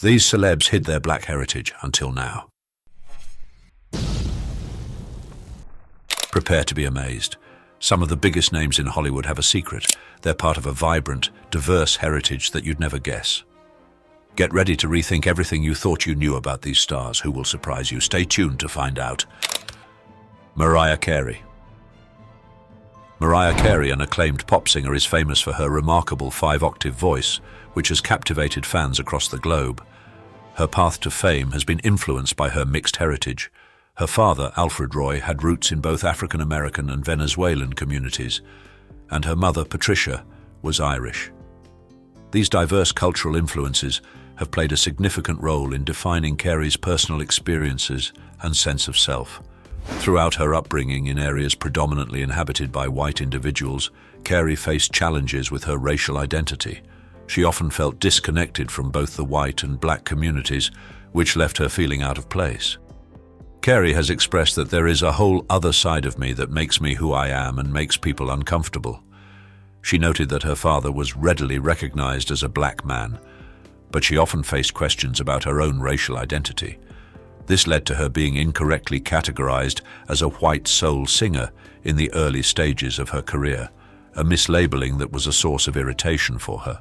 These celebs hid their black heritage until now. Prepare to be amazed. Some of the biggest names in Hollywood have a secret. They're part of a vibrant, diverse heritage that you'd never guess. Get ready to rethink everything you thought you knew about these stars who will surprise you. Stay tuned to find out. Mariah Carey. Mariah Carey, an acclaimed pop singer, is famous for her remarkable 5-octave voice, which has captivated fans across the globe. Her path to fame has been influenced by her mixed heritage. Her father, Alfred Roy, had roots in both African American and Venezuelan communities, and her mother, Patricia, was Irish. These diverse cultural influences have played a significant role in defining Carey's personal experiences and sense of self. Throughout her upbringing in areas predominantly inhabited by white individuals, Carey faced challenges with her racial identity. She often felt disconnected from both the white and black communities, which left her feeling out of place. Carey has expressed that there is a whole other side of me that makes me who I am and makes people uncomfortable. She noted that her father was readily recognized as a black man, but she often faced questions about her own racial identity. This led to her being incorrectly categorized as a white soul singer in the early stages of her career, a mislabeling that was a source of irritation for her.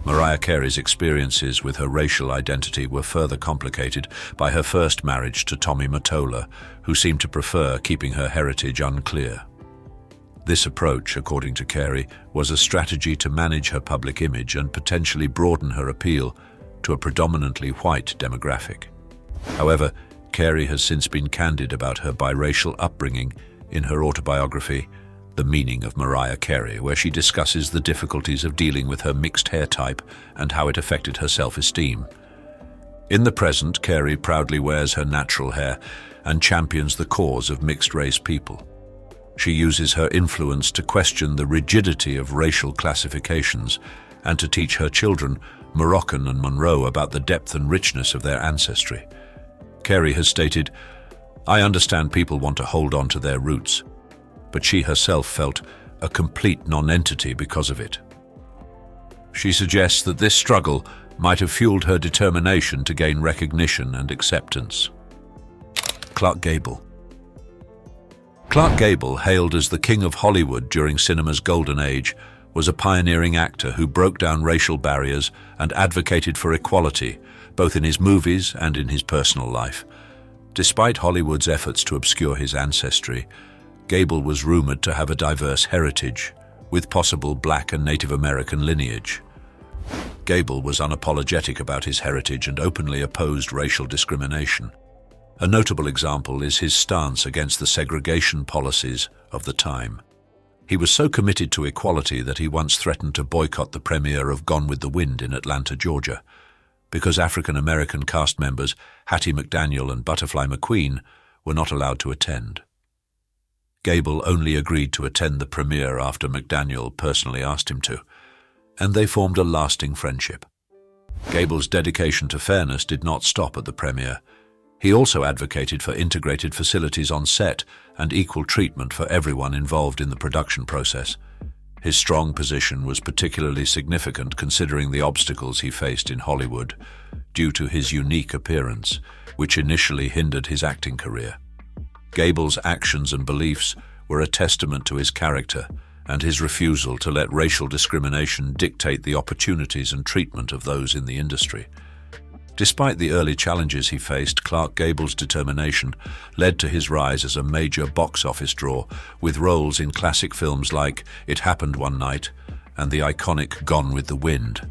Mariah Carey's experiences with her racial identity were further complicated by her first marriage to Tommy Mottola, who seemed to prefer keeping her heritage unclear. This approach, according to Carey, was a strategy to manage her public image and potentially broaden her appeal to a predominantly white demographic. However, Carey has since been candid about her biracial upbringing in her autobiography, The Meaning of Mariah Carey, where she discusses the difficulties of dealing with her mixed hair type and how it affected her self-esteem. In the present, Carey proudly wears her natural hair and champions the cause of mixed-race people. She uses her influence to question the rigidity of racial classifications and to teach her children, Moroccan and Monroe, about the depth and richness of their ancestry. Carey has stated, "I understand people want to hold on to their roots, but she herself felt a complete non-entity because of it." She suggests that this struggle might have fueled her determination to gain recognition and acceptance. Clark Gable. Clark Gable, hailed as the king of Hollywood during cinema's golden age, was a pioneering actor who broke down racial barriers and advocated for equality, both in his movies and in his personal life. Despite Hollywood's efforts to obscure his ancestry, Gable was rumored to have a diverse heritage, with possible black and Native American lineage. Gable was unapologetic about his heritage and openly opposed racial discrimination. A notable example is his stance against the segregation policies of the time. He was so committed to equality that he once threatened to boycott the premiere of Gone with the Wind in Atlanta, Georgia, because African-American cast members Hattie McDaniel and Butterfly McQueen were not allowed to attend. Gable only agreed to attend the premiere after McDaniel personally asked him to, and they formed a lasting friendship. Gable's dedication to fairness did not stop at the premiere. He also advocated for integrated facilities on set and equal treatment for everyone involved in the production process. His strong position was particularly significant considering the obstacles he faced in Hollywood due to his unique appearance, which initially hindered his acting career. Gable's actions and beliefs were a testament to his character and his refusal to let racial discrimination dictate the opportunities and treatment of those in the industry. Despite the early challenges he faced, Clark Gable's determination led to his rise as a major box office draw, with roles in classic films like It Happened One Night and the iconic Gone with the Wind.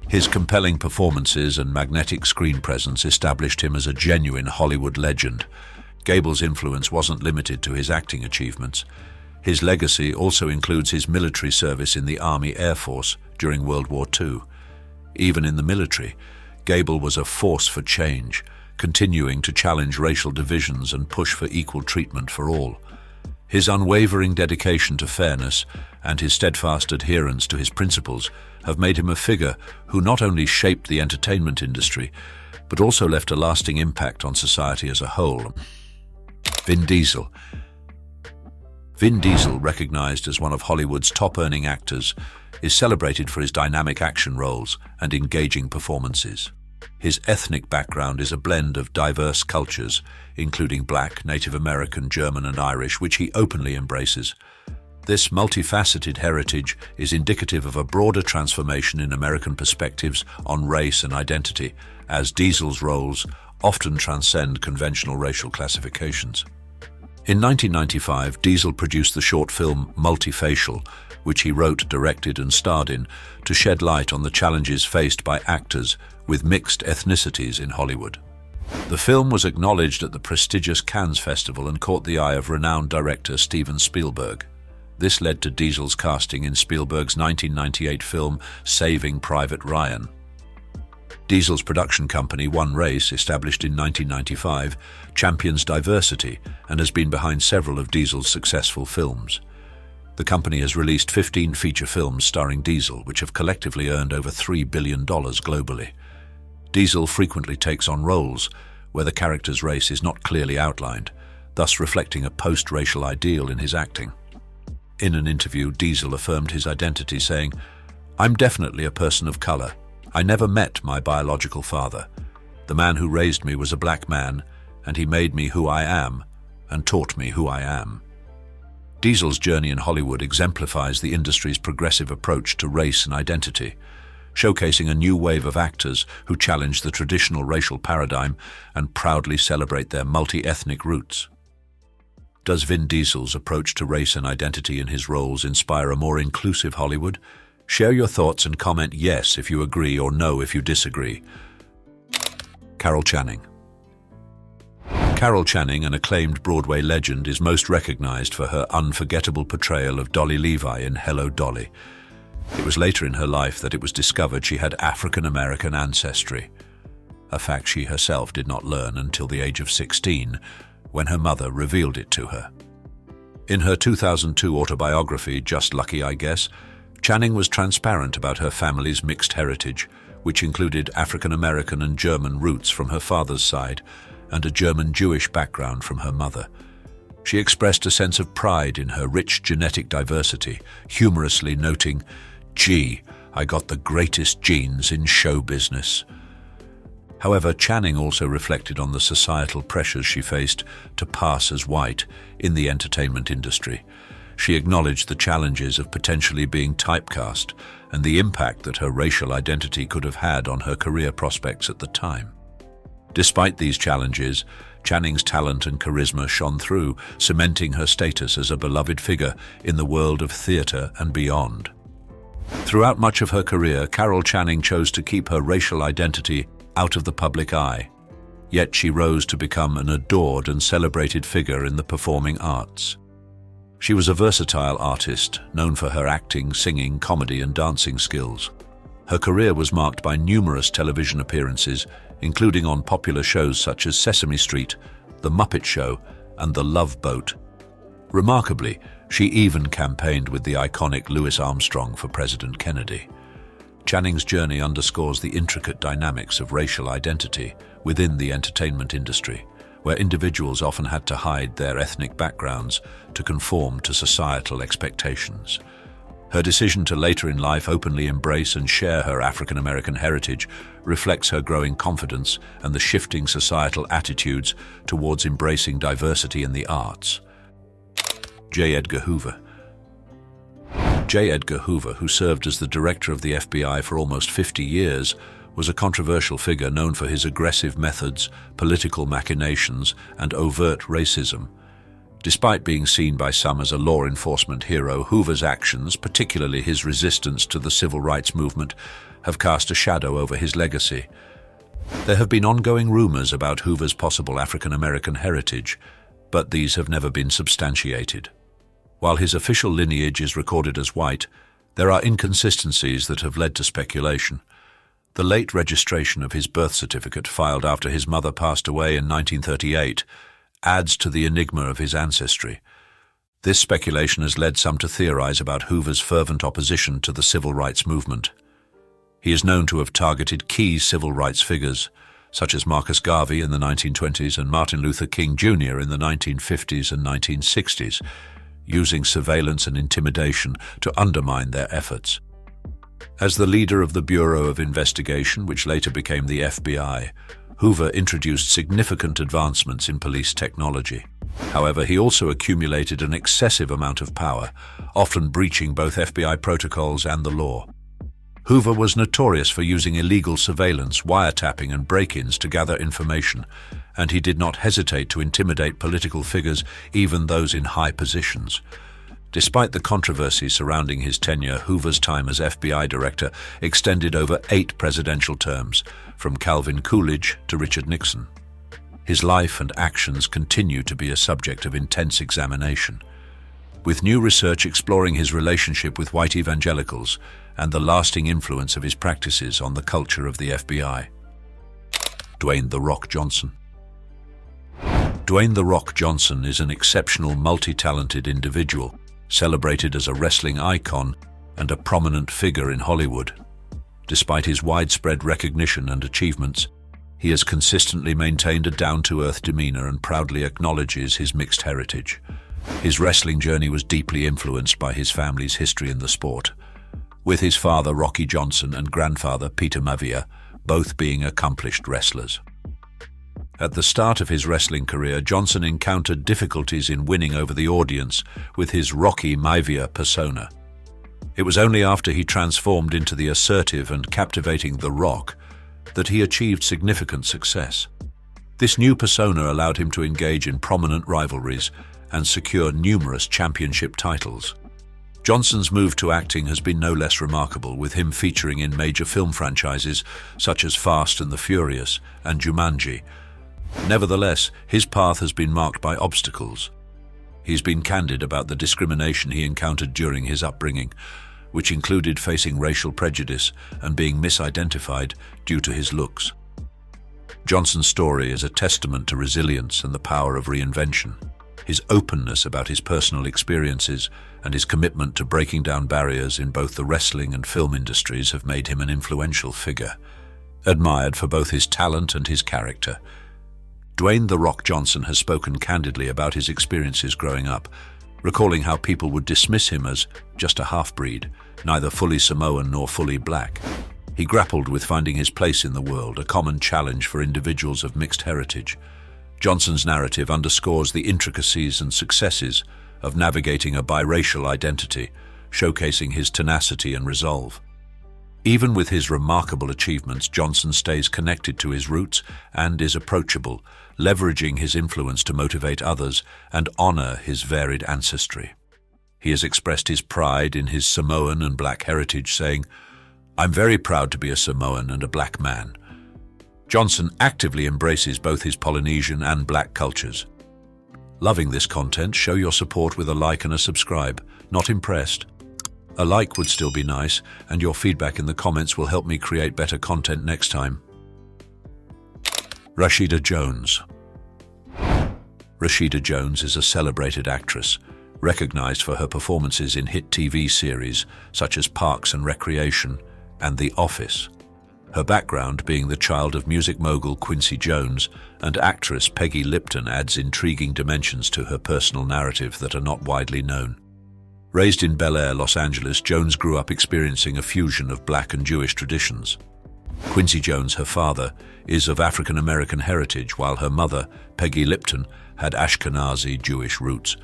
His compelling performances and magnetic screen presence established him as a genuine Hollywood legend. Gable's influence wasn't limited to his acting achievements. His legacy also includes his military service in the Army Air Force during World War II. Even in the military, Gable was a force for change, continuing to challenge racial divisions and push for equal treatment for all. His unwavering dedication to fairness and his steadfast adherence to his principles have made him a figure who not only shaped the entertainment industry, but also left a lasting impact on society as a whole. Vin Diesel. Vin Diesel, recognized as one of Hollywood's top-earning actors, is celebrated for his dynamic action roles and engaging performances. His ethnic background is a blend of diverse cultures, including Black, Native American, German, and Irish, which he openly embraces. This multifaceted heritage is indicative of a broader transformation in American perspectives on race and identity, as Diesel's roles often transcend conventional racial classifications. In 1995, Diesel produced the short film Multifacial, which he wrote, directed, and starred in, to shed light on the challenges faced by actors with mixed ethnicities in Hollywood. The film was acknowledged at the prestigious Cannes Festival and caught the eye of renowned director Steven Spielberg. This led to Diesel's casting in Spielberg's 1998 film Saving Private Ryan. Diesel's production company, One Race, established in 1995, champions diversity and has been behind several of Diesel's successful films. The company has released 15 feature films starring Diesel, which have collectively earned over $3 billion globally. Diesel frequently takes on roles where the character's race is not clearly outlined, thus reflecting a post-racial ideal in his acting. In an interview, Diesel affirmed his identity, saying, "I'm definitely a person of color. I never met my biological father. The man who raised me was a black man, and he made me who I am and taught me who I am." Diesel's journey in Hollywood exemplifies the industry's progressive approach to race and identity, showcasing a new wave of actors who challenge the traditional racial paradigm and proudly celebrate their multi-ethnic roots. Does Vin Diesel's approach to race and identity in his roles inspire a more inclusive Hollywood? Share your thoughts and comment yes if you agree or no if you disagree. Carol Channing. Carol Channing, an acclaimed Broadway legend, is most recognized for her unforgettable portrayal of Dolly Levi in Hello, Dolly. It was later in her life that it was discovered she had African-American ancestry, a fact she herself did not learn until the age of 16, when her mother revealed it to her. In her 2002 autobiography, Just Lucky, I Guess, Channing was transparent about her family's mixed heritage, which included African-American and German roots from her father's side, and a German-Jewish background from her mother. She expressed a sense of pride in her rich genetic diversity, humorously noting, "Gee, I got the greatest genes in show business." However, Channing also reflected on the societal pressures she faced to pass as white in the entertainment industry. She acknowledged the challenges of potentially being typecast and the impact that her racial identity could have had on her career prospects at the time. Despite these challenges, Channing's talent and charisma shone through, cementing her status as a beloved figure in the world of theater and beyond. Throughout much of her career, Carol Channing chose to keep her racial identity out of the public eye, yet she rose to become an adored and celebrated figure in the performing arts. She was a versatile artist, known for her acting, singing, comedy, and dancing skills. Her career was marked by numerous television appearances, including on popular shows such as Sesame Street, The Muppet Show, and The Love Boat. Remarkably, she even campaigned with the iconic Louis Armstrong for President Kennedy. Channing's journey underscores the intricate dynamics of racial identity within the entertainment industry, where individuals often had to hide their ethnic backgrounds to conform to societal expectations. Her decision to later in life openly embrace and share her African-American heritage reflects her growing confidence and the shifting societal attitudes towards embracing diversity in the arts. J. Edgar Hoover. J. Edgar Hoover, who served as the director of the FBI for almost 50 years, was a controversial figure known for his aggressive methods, political machinations, and overt racism. Despite being seen by some as a law enforcement hero, Hoover's actions, particularly his resistance to the civil rights movement, have cast a shadow over his legacy. There have been ongoing rumors about Hoover's possible African-American heritage, but these have never been substantiated. While his official lineage is recorded as white, there are inconsistencies that have led to speculation. The late registration of his birth certificate, filed after his mother passed away in 1938, adds to the enigma of his ancestry. This speculation has led some to theorize about Hoover's fervent opposition to the civil rights movement. He is known to have targeted key civil rights figures, such as Marcus Garvey in the 1920s and Martin Luther King Jr. in the 1950s and 1960s, using surveillance and intimidation to undermine their efforts. As the leader of the Bureau of Investigation, which later became the FBI, Hoover introduced significant advancements in police technology. However, he also accumulated an excessive amount of power, often breaching both FBI protocols and the law. Hoover was notorious for using illegal surveillance, wiretapping, and break-ins to gather information, and he did not hesitate to intimidate political figures, even those in high positions. Despite the controversy surrounding his tenure, Hoover's time as FBI director extended over 8 presidential terms, from Calvin Coolidge to Richard Nixon. His life and actions continue to be a subject of intense examination, with new research exploring his relationship with white evangelicals and the lasting influence of his practices on the culture of the FBI. Dwayne "The Rock" Johnson. Dwayne "The Rock" Johnson is an exceptional, multi-talented individual, celebrated as a wrestling icon and a prominent figure in Hollywood. Despite his widespread recognition and achievements, he has consistently maintained a down-to-earth demeanor and proudly acknowledges his mixed heritage. His wrestling journey was deeply influenced by his family's history in the sport, with his father Rocky Johnson and grandfather Peter Maivia both being accomplished wrestlers. At the start of his wrestling career, Johnson encountered difficulties in winning over the audience with his Rocky Maivia persona. It was only after he transformed into the assertive and captivating The Rock that he achieved significant success. This new persona allowed him to engage in prominent rivalries and secure numerous championship titles. Johnson's move to acting has been no less remarkable, with him featuring in major film franchises such as Fast and the Furious and Jumanji. Nevertheless, his path has been marked by obstacles. He's been candid about the discrimination he encountered during his upbringing, which included facing racial prejudice and being misidentified due to his looks. Johnson's story is a testament to resilience and the power of reinvention. His openness about his personal experiences and his commitment to breaking down barriers in both the wrestling and film industries have made him an influential figure, admired for both his talent and his character. Dwayne "The Rock" Johnson has spoken candidly about his experiences growing up, recalling how people would dismiss him as just a half-breed, neither fully Samoan nor fully black. He grappled with finding his place in the world, a common challenge for individuals of mixed heritage. Johnson's narrative underscores the intricacies and successes of navigating a biracial identity, showcasing his tenacity and resolve. Even with his remarkable achievements, Johnson stays connected to his roots and is approachable, leveraging his influence to motivate others and honor his varied ancestry. He has expressed his pride in his Samoan and black heritage, saying, "I'm very proud to be a Samoan and a black man." Johnson actively embraces both his Polynesian and black cultures. Loving this content? Show your support with a like and a subscribe. Not impressed? A like would still be nice, and your feedback in the comments will help me create better content next time. Rashida Jones. Rashida Jones is a celebrated actress, recognized for her performances in hit TV series such as Parks and Recreation and The Office. Her background, being the child of music mogul Quincy Jones and actress Peggy Lipton, adds intriguing dimensions to her personal narrative that are not widely known. Raised in Bel Air, Los Angeles, Jones grew up experiencing a fusion of black and Jewish traditions. Quincy Jones, her father, is of African American heritage, while her mother, Peggy Lipton, had Ashkenazi Jewish roots.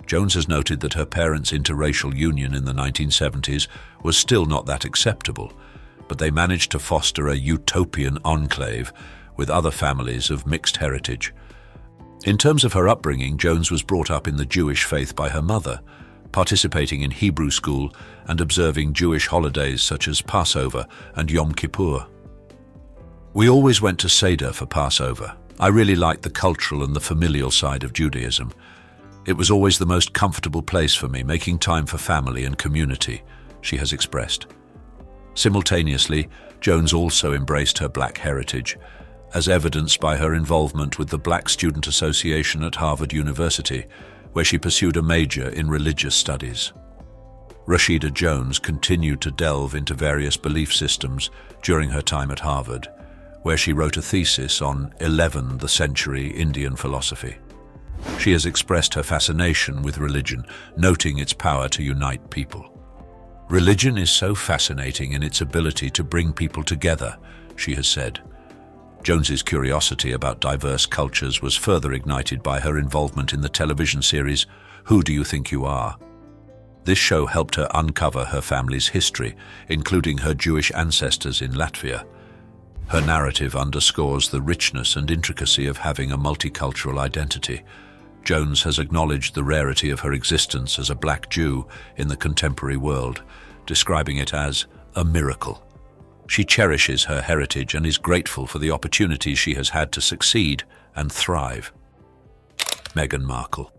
Jones has noted that her parents' interracial union in the 1970s was still not that acceptable, but they managed to foster a utopian enclave with other families of mixed heritage. In terms of her upbringing, Jones was brought up in the Jewish faith by her mother, participating in Hebrew school and observing Jewish holidays such as Passover and Yom Kippur. "We always went to Seder for Passover. I really liked the cultural and the familial side of Judaism. It was always the most comfortable place for me, making time for family and community," she has expressed. Simultaneously, Jones also embraced her black heritage, as evidenced by her involvement with the Black Student Association at Harvard University, where she pursued a major in religious studies. Rashida Jones continued to delve into various belief systems during her time at Harvard, where she wrote a thesis on 11th century Indian philosophy. She has expressed her fascination with religion, noting its power to unite people. "Religion is so fascinating in its ability to bring people together," she has said. Jones's curiosity about diverse cultures was further ignited by her involvement in the television series Who Do You Think You Are? This show helped her uncover her family's history, including her Jewish ancestors in Latvia. Her narrative underscores the richness and intricacy of having a multicultural identity. Jones has acknowledged the rarity of her existence as a black Jew in the contemporary world, describing it as a miracle. She cherishes her heritage and is grateful for the opportunities she has had to succeed and thrive. Meghan Markle.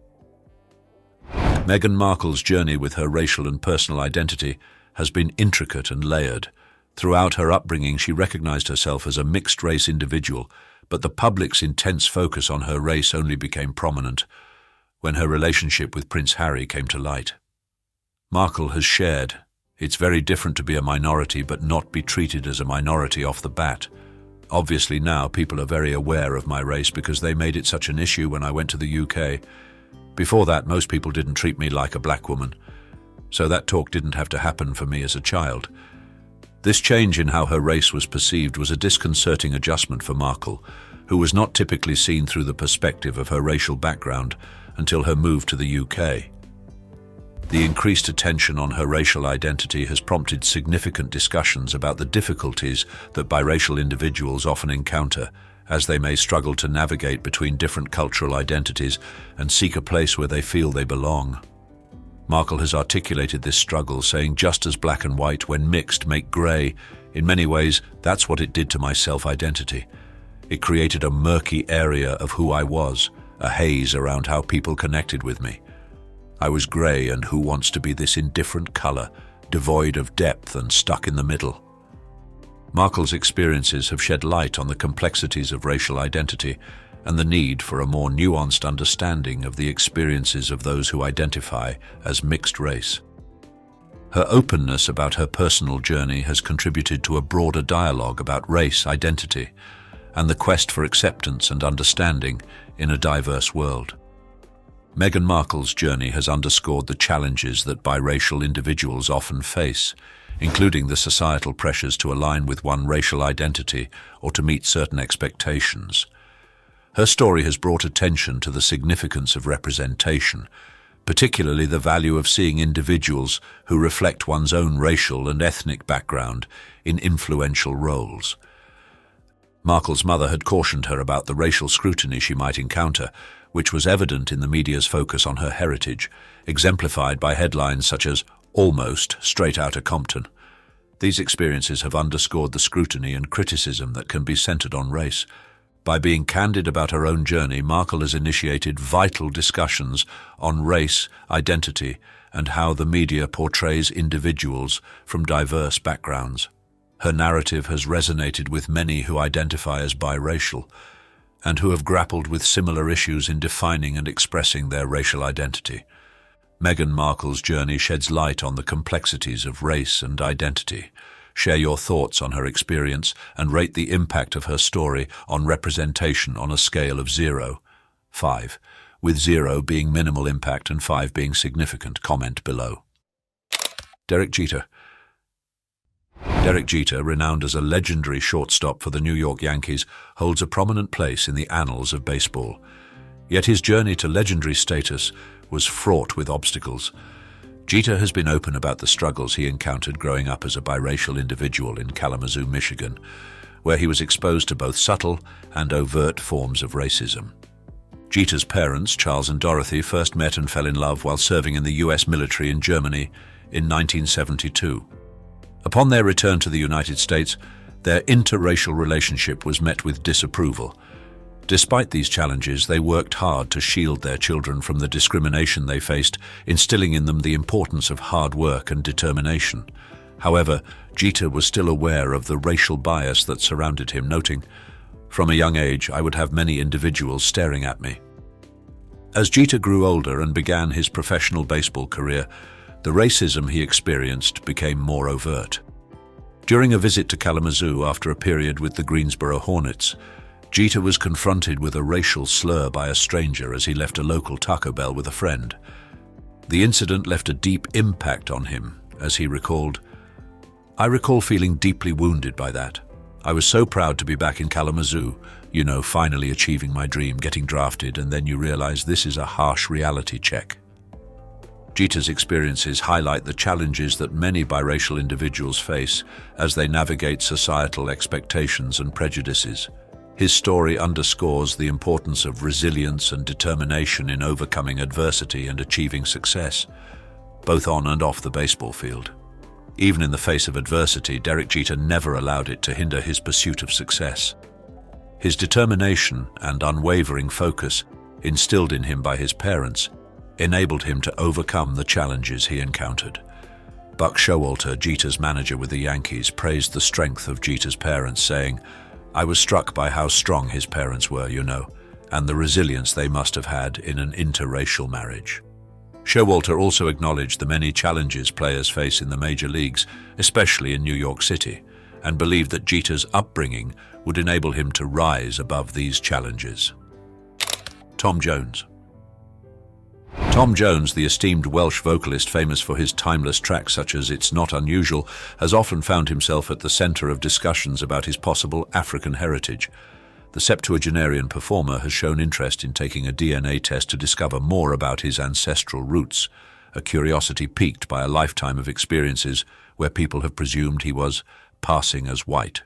Meghan Markle's journey with her racial and personal identity has been intricate and layered. Throughout her upbringing, she recognized herself as a mixed-race individual, but the public's intense focus on her race only became prominent when her relationship with Prince Harry came to light. Markle has shared, "It's very different to be a minority but not be treated as a minority off the bat. Obviously now people are very aware of my race because they made it such an issue when I went to the UK. Before that, most people didn't treat me like a black woman, so that talk didn't have to happen for me as a child." This change in how her race was perceived was a disconcerting adjustment for Markle, who was not typically seen through the perspective of her racial background until her move to the UK. The increased attention on her racial identity has prompted significant discussions about the difficulties that biracial individuals often encounter as they may struggle to navigate between different cultural identities and seek a place where they feel they belong. Markle has articulated this struggle, saying, "Just as black and white, when mixed, make grey, in many ways, that's what it did to my self-identity. It created a murky area of who I was, a haze around how people connected with me. I was grey, and who wants to be this indifferent colour, devoid of depth and stuck in the middle?" Markle's experiences have shed light on the complexities of racial identity and the need for a more nuanced understanding of the experiences of those who identify as mixed race. Her openness about her personal journey has contributed to a broader dialogue about race identity and the quest for acceptance and understanding in a diverse world. Meghan Markle's journey has underscored the challenges that biracial individuals often face, including the societal pressures to align with one racial identity or to meet certain expectations. Her story has brought attention to the significance of representation, particularly the value of seeing individuals who reflect one's own racial and ethnic background in influential roles. Markle's mother had cautioned her about the racial scrutiny she might encounter, which was evident in the media's focus on her heritage, exemplified by headlines such as "Almost Straight Outta Compton." These experiences have underscored the scrutiny and criticism that can be centered on race. By being candid about her own journey, Markle has initiated vital discussions on race, identity, and how the media portrays individuals from diverse backgrounds. Her narrative has resonated with many who identify as biracial and who have grappled with similar issues in defining and expressing their racial identity. Meghan Markle's journey sheds light on the complexities of race and identity. Share your thoughts on her experience and rate the impact of her story on representation on a scale of 0-5, with 0 being minimal impact and 5 being significant. Comment below. Derek Jeter. Derek Jeter, renowned as a legendary shortstop for the New York Yankees, holds a prominent place in the annals of baseball. Yet his journey to legendary status was fraught with obstacles. Jeter has been open about the struggles he encountered growing up as a biracial individual in Kalamazoo, Michigan, where he was exposed to both subtle and overt forms of racism. Jeter's parents, Charles and Dorothy, first met and fell in love while serving in the U.S. military in Germany in 1972. Upon their return to the United States, their interracial relationship was met with disapproval. Despite these challenges, they worked hard to shield their children from the discrimination they faced, instilling in them the importance of hard work and determination. However, Jeter was still aware of the racial bias that surrounded him, noting, "From a young age, I would have many individuals staring at me." As Jeter grew older and began his professional baseball career, the racism he experienced became more overt. During a visit to Kalamazoo after a period with the Greensboro Hornets, Jeter was confronted with a racial slur by a stranger as he left a local Taco Bell with a friend. The incident left a deep impact on him, as he recalled, "I recall feeling deeply wounded by that. I was so proud to be back in Kalamazoo, finally achieving my dream, getting drafted, and then you realize this is a harsh reality check." Jeter's experiences highlight the challenges that many biracial individuals face as they navigate societal expectations and prejudices. His story underscores the importance of resilience and determination in overcoming adversity and achieving success, both on and off the baseball field. Even in the face of adversity, Derek Jeter never allowed it to hinder his pursuit of success. His determination and unwavering focus, instilled in him by his parents, enabled him to overcome the challenges he encountered. Buck Showalter, Jeter's manager with the Yankees, praised the strength of Jeter's parents, saying, "I was struck by how strong his parents were, and the resilience they must have had in an interracial marriage." Showalter also acknowledged the many challenges players face in the major leagues, especially in New York City, and believed that Jeter's upbringing would enable him to rise above these challenges. Tom Jones. Tom Jones, the esteemed Welsh vocalist famous for his timeless tracks such as It's Not Unusual, has often found himself at the center of discussions about his possible African heritage. The septuagenarian performer has shown interest in taking a DNA test to discover more about his ancestral roots, a curiosity piqued by a lifetime of experiences where people have presumed he was passing as white.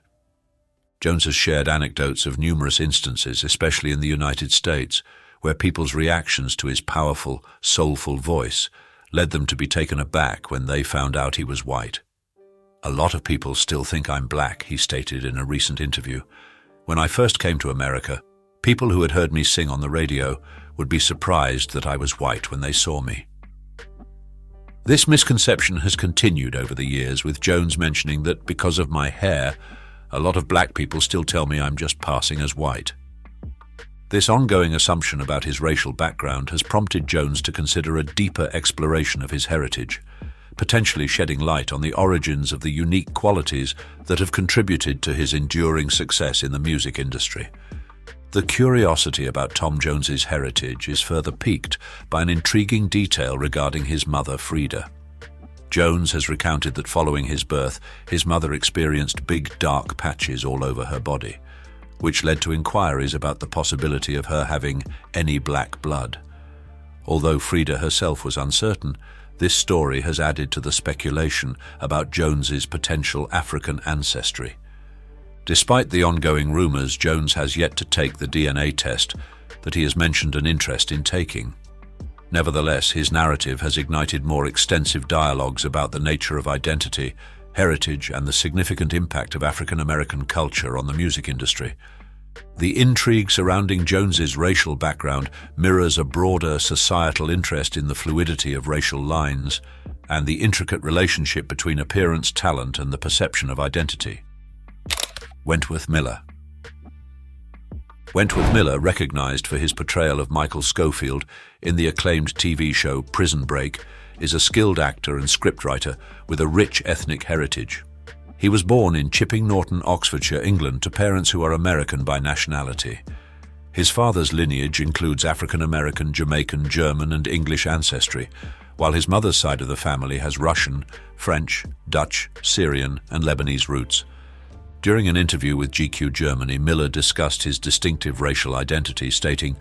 Jones has shared anecdotes of numerous instances, especially in the United States, where people's reactions to his powerful, soulful voice led them to be taken aback when they found out he was white. "A lot of people still think I'm black," he stated in a recent interview. "When I first came to America, people who had heard me sing on the radio would be surprised that I was white when they saw me." This misconception has continued over the years, with Jones mentioning that because of my hair, a lot of black people still tell me I'm just passing as white. This ongoing assumption about his racial background has prompted Jones to consider a deeper exploration of his heritage, potentially shedding light on the origins of the unique qualities that have contributed to his enduring success in the music industry. The curiosity about Tom Jones's heritage is further piqued by an intriguing detail regarding his mother, Frida. Jones has recounted that following his birth, his mother experienced big dark patches all over her body, which led to inquiries about the possibility of her having any black blood. Although Frida herself was uncertain, this story has added to the speculation about Jones's potential African ancestry. Despite the ongoing rumors, Jones has yet to take the DNA test that he has mentioned an interest in taking. Nevertheless, his narrative has ignited more extensive dialogues about the nature of identity, heritage, and the significant impact of African American culture on the music industry. The intrigue surrounding Jones's racial background mirrors a broader societal interest in the fluidity of racial lines and the intricate relationship between appearance, talent, and the perception of identity. Wentworth Miller. Wentworth Miller, recognized for his portrayal of Michael Scofield in the acclaimed TV show Prison Break, is a skilled actor and scriptwriter with a rich ethnic heritage. He was born in Chipping Norton, Oxfordshire, England, to parents who are American by nationality. His father's lineage includes African American, Jamaican, German, and English ancestry, while his mother's side of the family has Russian, French, Dutch, Syrian, and Lebanese roots. During an interview with GQ Germany, Miller discussed his distinctive racial identity, stating,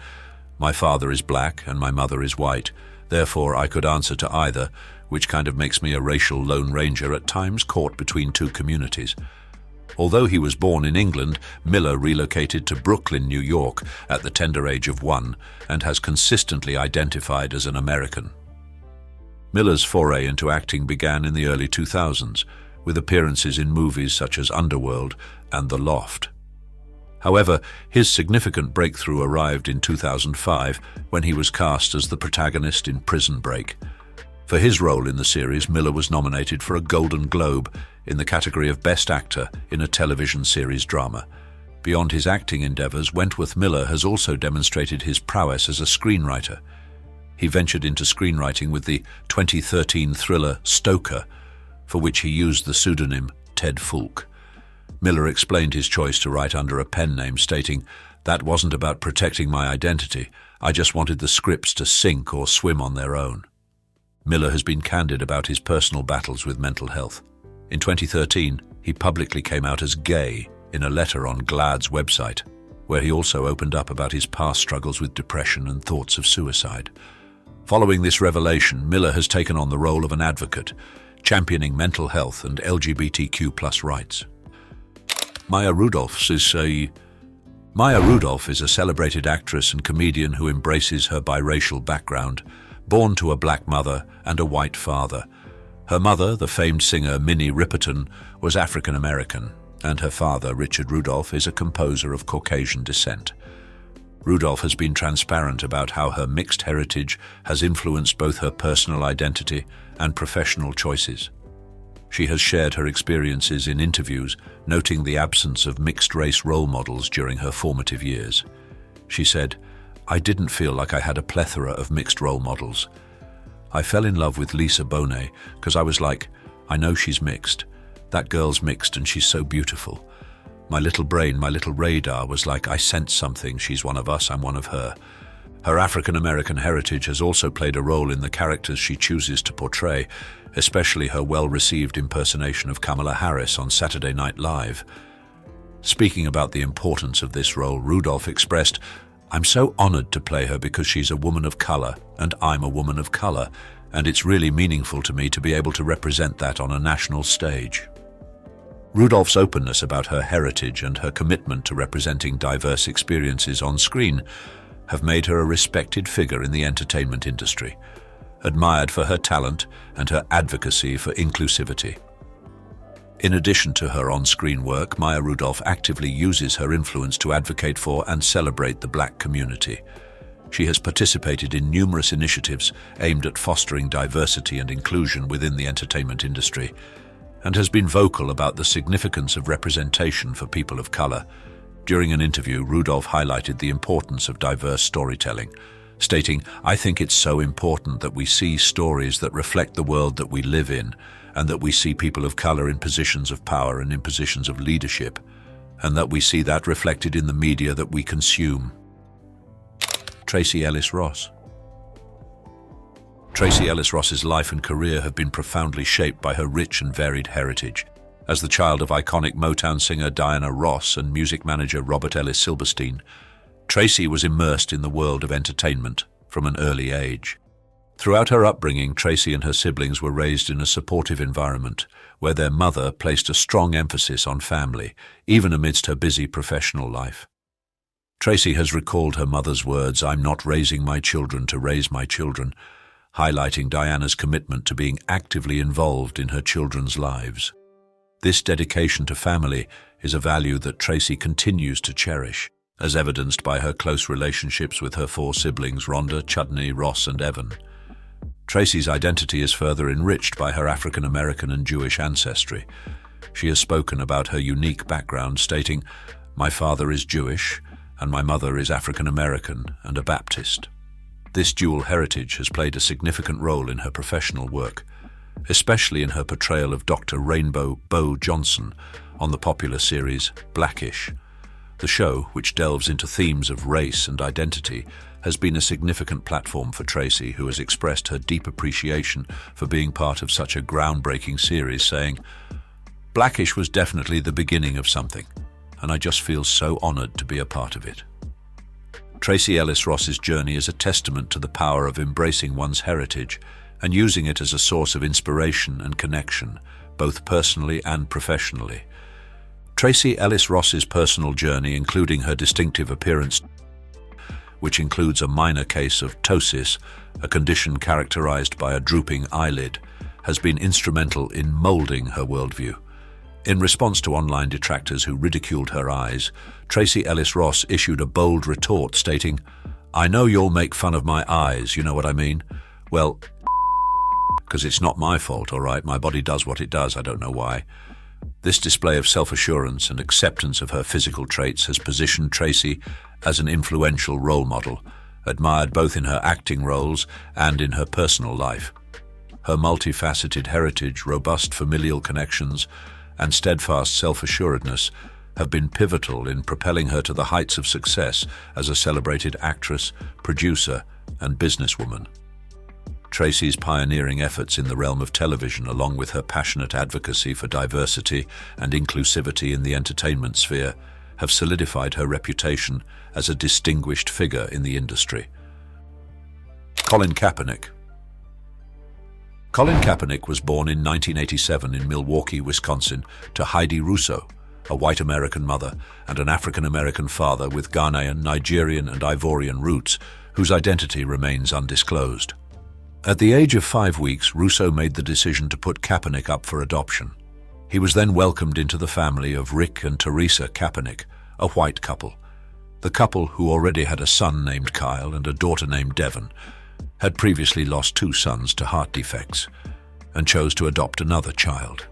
"My father is black and my mother is white. Therefore, I could answer to either, which kind of makes me a racial lone ranger at times caught between two communities." Although he was born in England, Miller relocated to Brooklyn, New York at the tender age of 1 and has consistently identified as an American. Miller's foray into acting began in the early 2000s, with appearances in movies such as Underworld and The Loft. However, his significant breakthrough arrived in 2005 when he was cast as the protagonist in Prison Break. For his role in the series, Miller was nominated for a Golden Globe in the category of Best Actor in a television series drama. Beyond his acting endeavors, Wentworth Miller has also demonstrated his prowess as a screenwriter. He ventured into screenwriting with the 2013 thriller Stoker, for which he used the pseudonym Ted Fulk. Miller explained his choice to write under a pen name, stating, "That wasn't about protecting my identity. I just wanted the scripts to sink or swim on their own." Miller has been candid about his personal battles with mental health. In 2013, he publicly came out as gay in a letter on GLAAD's website, where he also opened up about his past struggles with depression and thoughts of suicide. Following this revelation, Miller has taken on the role of an advocate, championing mental health and LGBTQ+ rights. Maya Rudolph is a celebrated actress and comedian who embraces her biracial background, born to a black mother and a white father. Her mother, the famed singer Minnie Riperton, was African American, and her father, Richard Rudolph, is a composer of Caucasian descent. Rudolph has been transparent about how her mixed heritage has influenced both her personal identity and professional choices. She has shared her experiences in interviews, noting the absence of mixed-race role models during her formative years. She said, "I didn't feel like I had a plethora of mixed role models. I fell in love with Lisa Bonet because I was like, I know she's mixed. That girl's mixed and she's so beautiful. My little brain, my little radar was like, I sense something, she's one of us, I'm one of her." Her African-American heritage has also played a role in the characters she chooses to portray, especially her well-received impersonation of Kamala Harris on Saturday Night Live. Speaking about the importance of this role, Rudolph expressed, "I'm so honored to play her because she's a woman of color, and I'm a woman of color, and it's really meaningful to me to be able to represent that on a national stage." Rudolph's openness about her heritage and her commitment to representing diverse experiences on screen have made her a respected figure in the entertainment industry, admired for her talent and her advocacy for inclusivity. In addition to her on-screen work, Maya Rudolph actively uses her influence to advocate for and celebrate the Black community. She has participated in numerous initiatives aimed at fostering diversity and inclusion within the entertainment industry, and has been vocal about the significance of representation for people of color. During an interview, Rudolph highlighted the importance of diverse storytelling, stating, "I think it's so important that we see stories that reflect the world that we live in, and that we see people of color in positions of power and in positions of leadership, and that we see that reflected in the media that we consume." Tracee Ellis Ross. Tracee Ellis Ross's life and career have been profoundly shaped by her rich and varied heritage. As the child of iconic Motown singer Diana Ross and music manager Robert Ellis Silverstein, Tracee was immersed in the world of entertainment from an early age. Throughout her upbringing, Tracee and her siblings were raised in a supportive environment where their mother placed a strong emphasis on family, even amidst her busy professional life. Tracee has recalled her mother's words, "I'm not raising my children to raise my children," highlighting Diana's commitment to being actively involved in her children's lives. This dedication to family is a value that Tracee continues to cherish, as evidenced by her close relationships with her 4 siblings, Rhonda, Chudney, Ross, and Evan. Tracee's identity is further enriched by her African American and Jewish ancestry. She has spoken about her unique background, stating, "My father is Jewish, and my mother is African American and a Baptist." This dual heritage has played a significant role in her professional work, especially in her portrayal of Dr. Rainbow Bo Johnson on the popular series Blackish. The show, which delves into themes of race and identity, has been a significant platform for Tracee, who has expressed her deep appreciation for being part of such a groundbreaking series, saying, "Blackish was definitely the beginning of something, and I just feel so honored to be a part of it." Tracee Ellis Ross's journey is a testament to the power of embracing one's heritage and using it as a source of inspiration and connection, both personally and professionally. Tracee Ellis Ross's personal journey, including her distinctive appearance, which includes a minor case of ptosis, a condition characterized by a drooping eyelid, has been instrumental in molding her worldview. In response to online detractors who ridiculed her eyes, Tracee Ellis Ross issued a bold retort stating, "I know you'll make fun of my eyes, you know what I mean? Well, because it's not my fault, all right? My body does what it does, I don't know why." This display of self-assurance and acceptance of her physical traits has positioned Tracee as an influential role model, admired both in her acting roles and in her personal life. Her multifaceted heritage, robust familial connections, and steadfast self-assuredness have been pivotal in propelling her to the heights of success as a celebrated actress, producer, and businesswoman. Tracee's pioneering efforts in the realm of television, along with her passionate advocacy for diversity and inclusivity in the entertainment sphere, have solidified her reputation as a distinguished figure in the industry. Colin Kaepernick. Colin Kaepernick was born in 1987 in Milwaukee, Wisconsin, to Heidi Russo, a white American mother, and an African-American father with Ghanaian, Nigerian, and Ivorian roots, whose identity remains undisclosed. At the age of 5 weeks, Russo made the decision to put Kaepernick up for adoption. He was then welcomed into the family of Rick and Teresa Kaepernick, a white couple. The couple, who already had a son named Kyle and a daughter named Devon, had previously lost 2 sons to heart defects and chose to adopt another child.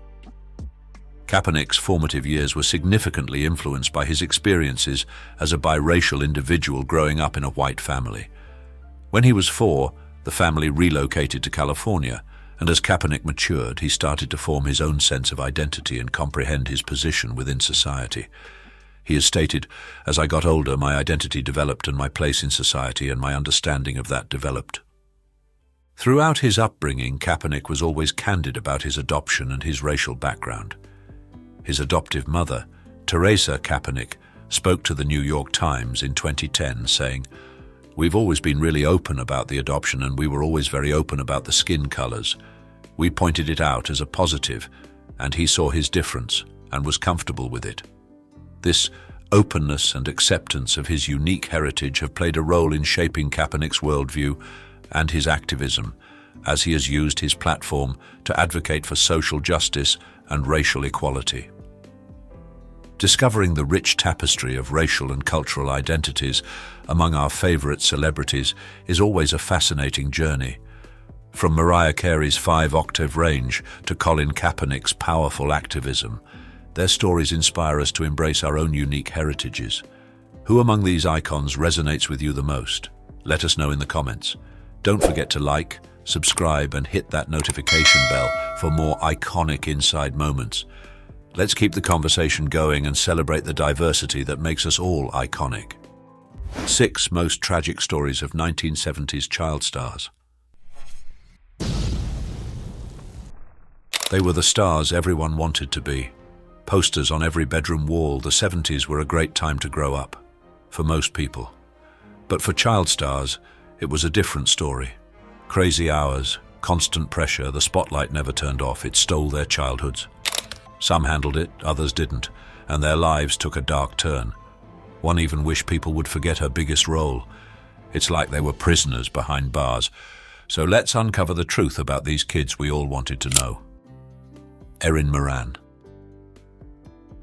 Kaepernick's formative years were significantly influenced by his experiences as a biracial individual growing up in a white family. When he was 4, the family relocated to California, and as Kaepernick matured, he started to form his own sense of identity and comprehend his position within society. He has stated, "As I got older, my identity developed and my place in society and my understanding of that developed." Throughout his upbringing, Kaepernick was always candid about his adoption and his racial background. His adoptive mother, Teresa Kaepernick, spoke to the New York Times in 2010 saying, "We've always been really open about the adoption, and we were always very open about the skin colors. We pointed it out as a positive, and he saw his difference and was comfortable with it." This openness and acceptance of his unique heritage have played a role in shaping Kaepernick's worldview and his activism, as he has used his platform to advocate for social justice and racial equality. Discovering the rich tapestry of racial and cultural identities among our favorite celebrities is always a fascinating journey. From Mariah Carey's 5-octave range to Colin Kaepernick's powerful activism, their stories inspire us to embrace our own unique heritages. Who among these icons resonates with you the most? Let us know in the comments. Don't forget to like, subscribe, and hit that notification bell for more iconic inside moments. Let's keep the conversation going and celebrate the diversity that makes us all iconic. 6 most tragic stories of 1970s child stars. They were the stars everyone wanted to be. Posters on every bedroom wall, the 70s were a great time to grow up, for most people. But for child stars, it was a different story. Crazy hours, constant pressure, the spotlight never turned off. It stole their childhoods. Some handled it, others didn't, and their lives took a dark turn. One even wished people would forget her biggest role. It's like they were prisoners behind bars. So let's uncover the truth about these kids we all wanted to know. Erin Moran.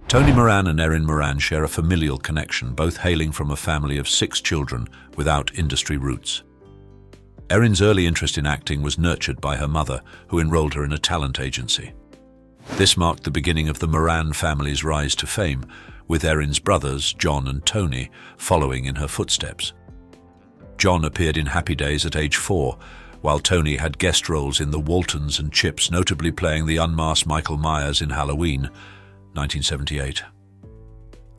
Tony Moran and Erin Moran share a familial connection, both hailing from a family of 6 children without industry roots. Erin's early interest in acting was nurtured by her mother, who enrolled her in a talent agency. This marked the beginning of the Moran family's rise to fame, with Erin's brothers, John and Tony, following in her footsteps. John appeared in Happy Days at age 4, while Tony had guest roles in The Waltons and Chips, notably playing the unmasked Michael Myers in Halloween, 1978.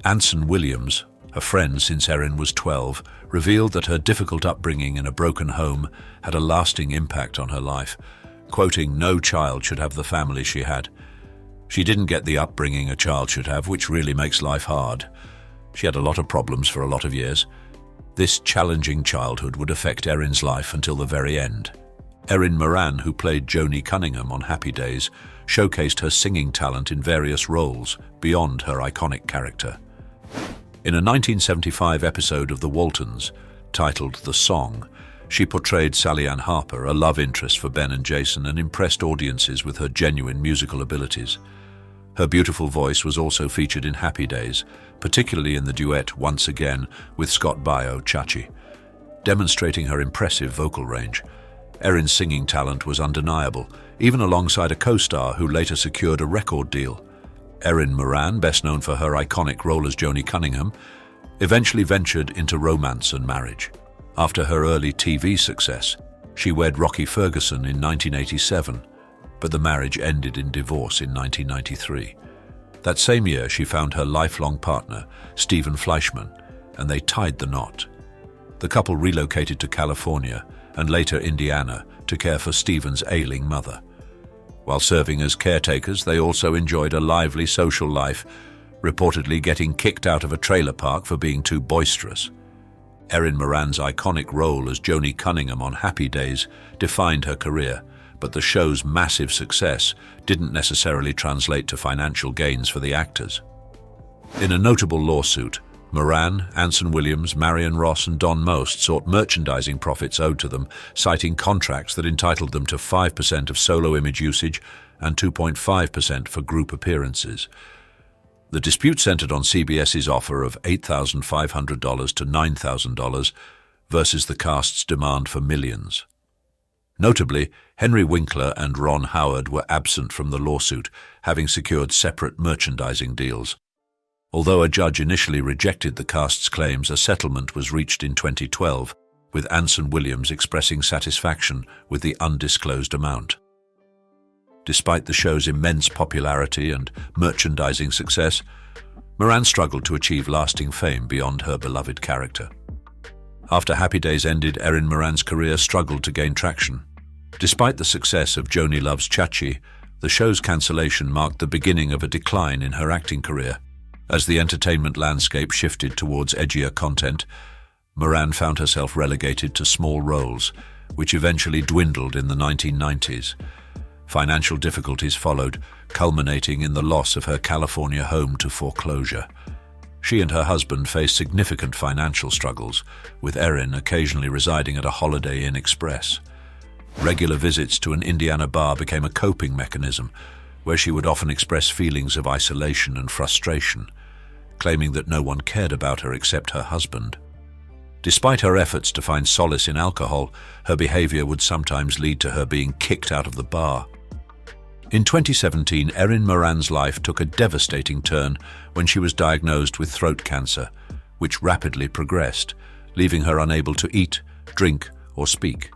Anson Williams, a friend since Erin was 12, revealed that her difficult upbringing in a broken home had a lasting impact on her life, quoting, "No child should have the family she had. She didn't get the upbringing a child should have, which really makes life hard. She had a lot of problems for a lot of years. This challenging childhood would affect Erin's life until the very end." Erin Moran, who played Joni Cunningham on Happy Days, showcased her singing talent in various roles beyond her iconic character. In a 1975 episode of The Waltons, titled The Song, she portrayed Sally Ann Harper, a love interest for Ben and Jason, and impressed audiences with her genuine musical abilities. Her beautiful voice was also featured in Happy Days, particularly in the duet Once Again with Scott Baio, Chachi. Demonstrating her impressive vocal range, Erin's singing talent was undeniable, even alongside a co-star who later secured a record deal. Erin Moran, best known for her iconic role as Joni Cunningham, eventually ventured into romance and marriage. After her early TV success, she wed Rocky Ferguson in 1987, but the marriage ended in divorce in 1993. That same year, she found her lifelong partner, Stephen Fleischman, and they tied the knot. The couple relocated to California and later Indiana to care for Stephen's ailing mother. While serving as caretakers, they also enjoyed a lively social life, reportedly getting kicked out of a trailer park for being too boisterous. Erin Moran's iconic role as Joni Cunningham on Happy Days defined her career, but the show's massive success didn't necessarily translate to financial gains for the actors. In a notable lawsuit, Moran, Anson Williams, Marion Ross and Don Most sought merchandising profits owed to them, citing contracts that entitled them to 5% of solo image usage and 2.5% for group appearances. The dispute centered on CBS's offer of $8,500 to $9,000 versus the cast's demand for millions. Notably, Henry Winkler and Ron Howard were absent from the lawsuit, having secured separate merchandising deals. Although a judge initially rejected the cast's claims, a settlement was reached in 2012, with Anson Williams expressing satisfaction with the undisclosed amount. Despite the show's immense popularity and merchandising success, Moran struggled to achieve lasting fame beyond her beloved character. After Happy Days ended, Erin Moran's career struggled to gain traction. Despite the success of Joni Loves Chachi, the show's cancellation marked the beginning of a decline in her acting career. As the entertainment landscape shifted towards edgier content, Moran found herself relegated to small roles, which eventually dwindled in the 1990s. Financial difficulties followed, culminating in the loss of her California home to foreclosure. She and her husband faced significant financial struggles, with Erin occasionally residing at a Holiday Inn Express. Regular visits to an Indiana bar became a coping mechanism, where she would often express feelings of isolation and frustration, claiming that no one cared about her except her husband. Despite her efforts to find solace in alcohol, her behavior would sometimes lead to her being kicked out of the bar. In 2017, Erin Moran's life took a devastating turn when she was diagnosed with throat cancer, which rapidly progressed, leaving her unable to eat, drink, or speak.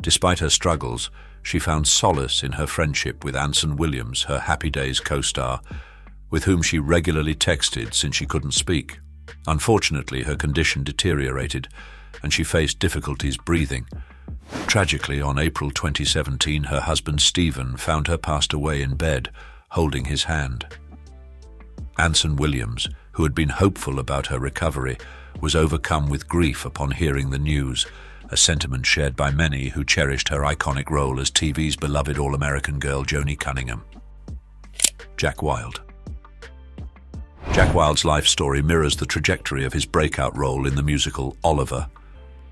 Despite her struggles, she found solace in her friendship with Anson Williams, her Happy Days co-star, with whom she regularly texted since she couldn't speak. Unfortunately, her condition deteriorated, and she faced difficulties breathing. Tragically, on April 2017, her husband Stephen found her passed away in bed, holding his hand. Anson Williams, who had been hopeful about her recovery, was overcome with grief upon hearing the news, a sentiment shared by many who cherished her iconic role as TV's beloved all-American girl Joni Cunningham. Jack Wilde. Jack Wilde's life story mirrors the trajectory of his breakout role in the musical Oliver.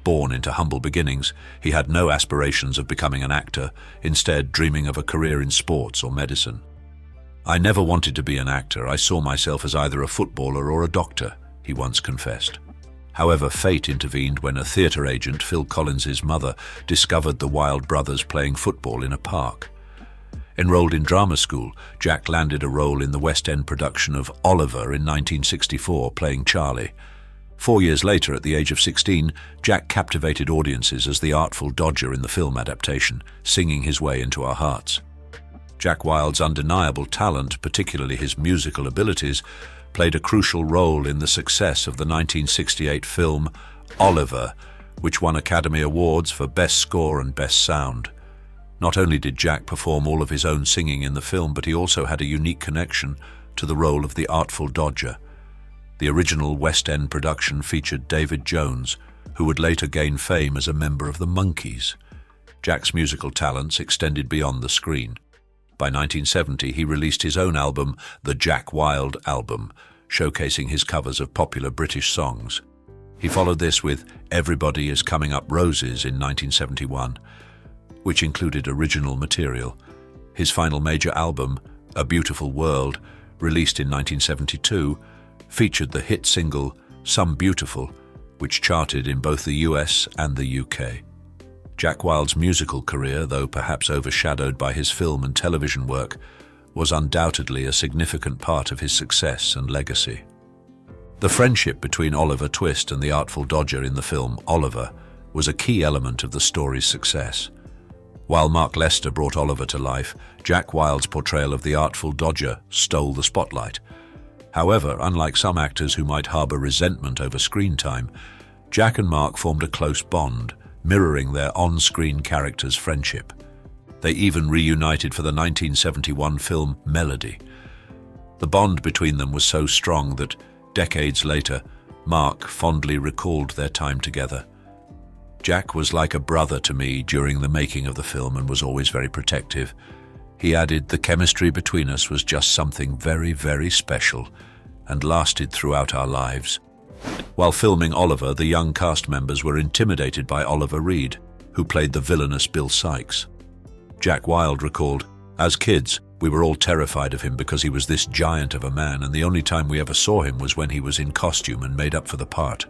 Born into humble beginnings, he had no aspirations of becoming an actor, instead dreaming of a career in sports or medicine. "I never wanted to be an actor. I saw myself as either a footballer or a doctor," he once confessed. However, fate intervened when a theatre agent, Phil Collins's mother, discovered the Wilde brothers playing football in a park. Enrolled in drama school, Jack landed a role in the West End production of Oliver in 1964, playing Charlie. 4 years later, at the age of 16, Jack captivated audiences as the Artful Dodger in the film adaptation, singing his way into our hearts. Jack Wilde's undeniable talent, particularly his musical abilities, played a crucial role in the success of the 1968 film Oliver, which won Academy Awards for Best Score and Best Sound. Not only did Jack perform all of his own singing in the film, but he also had a unique connection to the role of the Artful Dodger. The original West End production featured David Jones, who would later gain fame as a member of the Monkees. Jack's musical talents extended beyond the screen. By 1970, he released his own album, The Jack Wilde Album, showcasing his covers of popular British songs. He followed this with Everybody Is Coming Up Roses in 1971, which included original material. His final major album, A Beautiful World, released in 1972, featured the hit single Some Beautiful, which charted in both the US and the UK. Jack Wilde's musical career, though perhaps overshadowed by his film and television work, was undoubtedly a significant part of his success and legacy. The friendship between Oliver Twist and the Artful Dodger in the film Oliver was a key element of the story's success. While Mark Lester brought Oliver to life, Jack Wilde's portrayal of the Artful Dodger stole the spotlight. However, unlike some actors who might harbor resentment over screen time, Jack and Mark formed a close bond, mirroring their on-screen characters' friendship. They even reunited for the 1971 film Melody. The bond between them was so strong that, decades later, Mark fondly recalled their time together. Jack was like a brother to me during the making of the film and was always very protective. He added, the chemistry between us was just something very, very special and lasted throughout our lives. While filming Oliver, the young cast members were intimidated by Oliver Reed, who played the villainous Bill Sikes. Jack Wilde recalled, as kids, we were all terrified of him because he was this giant of a man, and the only time we ever saw him was when he was in costume and made up for the part.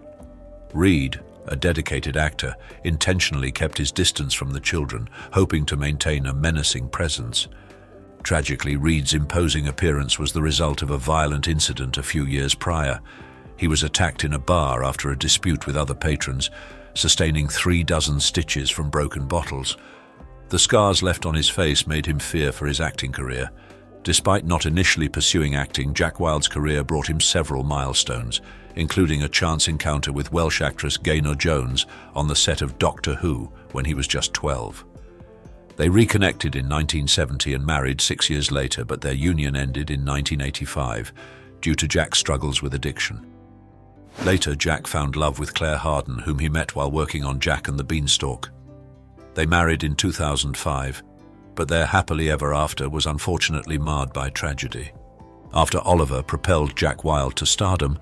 Reed, a dedicated actor, intentionally kept his distance from the children, hoping to maintain a menacing presence. Tragically, Reed's imposing appearance was the result of a violent incident a few years prior. He was attacked in a bar after a dispute with other patrons, sustaining 36 stitches from broken bottles. The scars left on his face made him fear for his acting career. Despite not initially pursuing acting, Jack Wilde's career brought him several milestones, including a chance encounter with Welsh actress Gaynor Jones on the set of Doctor Who when he was just 12. They reconnected in 1970 and married 6 years later, but their union ended in 1985 due to Jack's struggles with addiction. Later, Jack found love with Claire Harden, whom he met while working on Jack and the Beanstalk. They married in 2005, but their happily ever after was unfortunately marred by tragedy. After Oliver propelled Jack Wilde to stardom,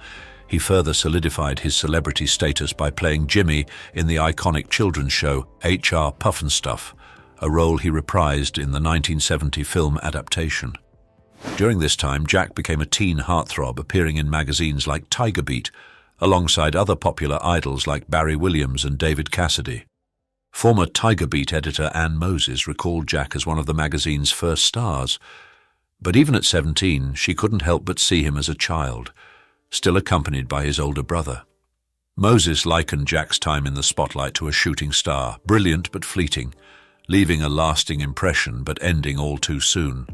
he further solidified his celebrity status by playing Jimmy in the iconic children's show H.R. Pufnstuf, a role he reprised in the 1970 film adaptation. During this time, Jack became a teen heartthrob, appearing in magazines like Tiger Beat, alongside other popular idols like Barry Williams and David Cassidy. Former Tiger Beat editor Ann Moses recalled Jack as one of the magazine's first stars, but even at 17, she couldn't help but see him as a child, still accompanied by his older brother. Moses likened Jack's time in the spotlight to a shooting star, brilliant but fleeting, leaving a lasting impression but ending all too soon.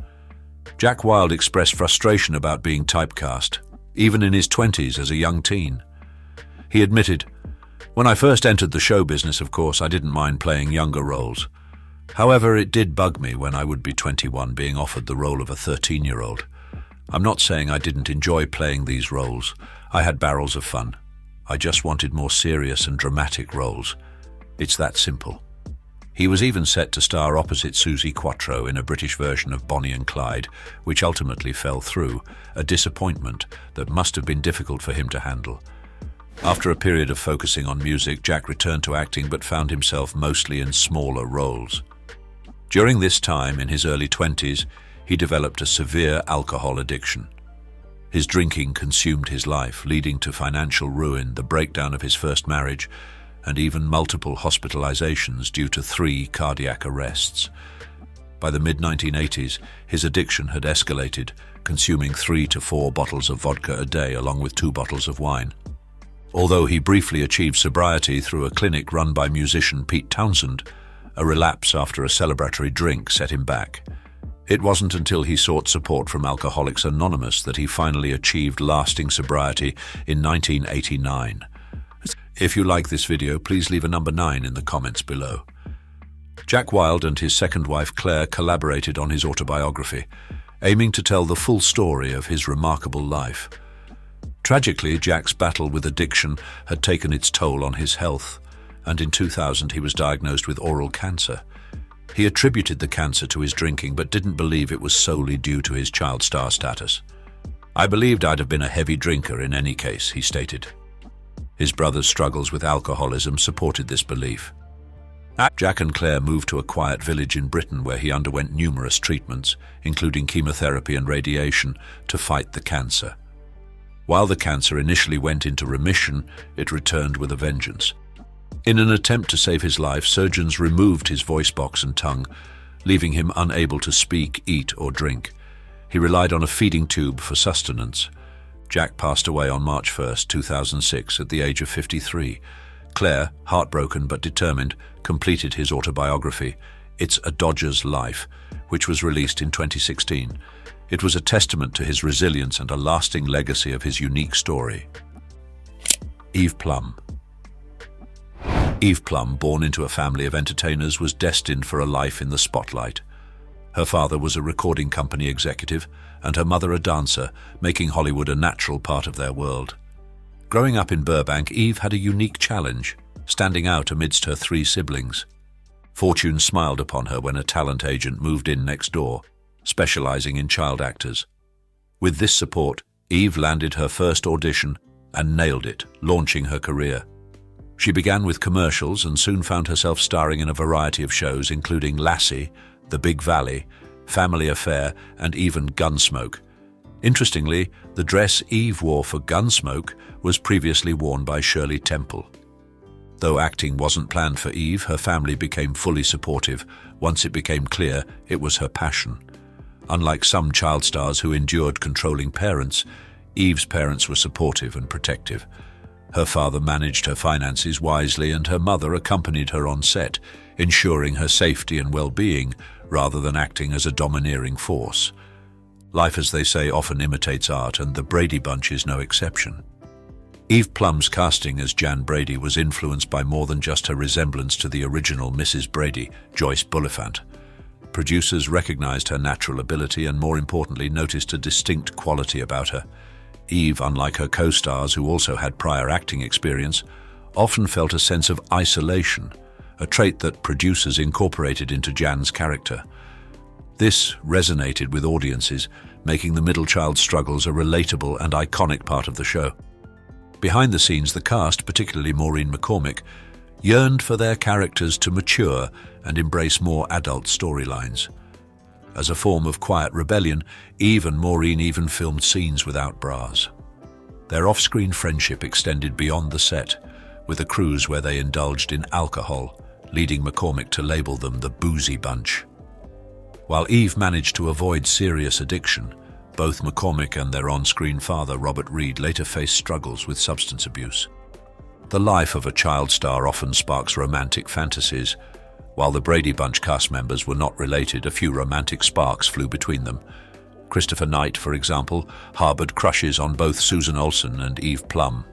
Jack Wilde expressed frustration about being typecast, even in his 20s as a young teen. He admitted, "When I first entered the show business, of course, I didn't mind playing younger roles. However, it did bug me when I would be 21 being offered the role of a 13-year-old. I'm not saying I didn't enjoy playing these roles. I had barrels of fun. I just wanted more serious and dramatic roles. It's that simple." He was even set to star opposite Suzi Quatro in a British version of Bonnie and Clyde, which ultimately fell through, a disappointment that must have been difficult for him to handle. After a period of focusing on music, Jack returned to acting but found himself mostly in smaller roles. During this time, in his early 20s, he developed a severe alcohol addiction. His drinking consumed his life, leading to financial ruin, the breakdown of his first marriage, and even multiple hospitalizations due to 3 cardiac arrests. By the mid-1980s, his addiction had escalated, consuming 3 to 4 bottles of vodka a day along with 2 bottles of wine. Although he briefly achieved sobriety through a clinic run by musician Pete Townsend, a relapse after a celebratory drink set him back. It wasn't until he sought support from Alcoholics Anonymous that he finally achieved lasting sobriety in 1989. If you like this video, please leave a number 9 in the comments below. Jack Wilde and his second wife Claire collaborated on his autobiography, aiming to tell the full story of his remarkable life. Tragically, Jack's battle with addiction had taken its toll on his health, and in 2000 he was diagnosed with oral cancer. He attributed the cancer to his drinking, but didn't believe it was solely due to his child star status. "I believed I'd have been a heavy drinker in any case," he stated. His brother's struggles with alcoholism supported this belief. Jack and Claire moved to a quiet village in Britain where he underwent numerous treatments, including chemotherapy and radiation, to fight the cancer. While the cancer initially went into remission, it returned with a vengeance. In an attempt to save his life, surgeons removed his voice box and tongue, leaving him unable to speak, eat, or drink. He relied on a feeding tube for sustenance. Jack passed away on March 1, 2006, at the age of 53. Claire, heartbroken but determined, completed his autobiography, It's a Dodger's Life, which was released in 2016. It was a testament to his resilience and a lasting legacy of his unique story. Plum. Eve Plum, born into a family of entertainers, was destined for a life in the spotlight. Her father was a recording company executive and her mother a dancer, making Hollywood a natural part of their world. Growing up in Burbank, Eve had a unique challenge, standing out amidst her three siblings. Fortune smiled upon her when a talent agent moved in next door, specializing in child actors. With this support, Eve landed her first audition and nailed it, launching her career. She began with commercials and soon found herself starring in a variety of shows, including Lassie, The Big Valley, Family Affair, and even Gunsmoke. Interestingly, the dress Eve wore for Gunsmoke was previously worn by Shirley Temple. Though acting wasn't planned for Eve, her family became fully supportive once it became clear it was her passion. Unlike some child stars who endured controlling parents, Eve's parents were supportive and protective. Her father managed her finances wisely and her mother accompanied her on set, ensuring her safety and well-being rather than acting as a domineering force. Life, as they say, often imitates art, and the Brady Bunch is no exception. Eve Plum's casting as Jan Brady was influenced by more than just her resemblance to the original Mrs. Brady, Joyce Bulifant. Producers recognized her natural ability and, more importantly, noticed a distinct quality about her. Eve, unlike her co-stars who also had prior acting experience, often felt a sense of isolation, a trait that producers incorporated into Jan's character. This resonated with audiences, making the middle child struggles a relatable and iconic part of the show. Behind the scenes, the cast, particularly Maureen McCormick, yearned for their characters to mature and embrace more adult storylines. As a form of quiet rebellion, Eve and Maureen even filmed scenes without bras. Their off-screen friendship extended beyond the set, with a cruise where they indulged in alcohol, leading McCormick to label them the Boozy Bunch. While Eve managed to avoid serious addiction, both McCormick and their on-screen father, Robert Reed, later faced struggles with substance abuse. The life of a child star often sparks romantic fantasies. While the Brady Bunch cast members were not related, a few romantic sparks flew between them. Christopher Knight, for example, harbored crushes on both Susan Olsen and Eve Plum.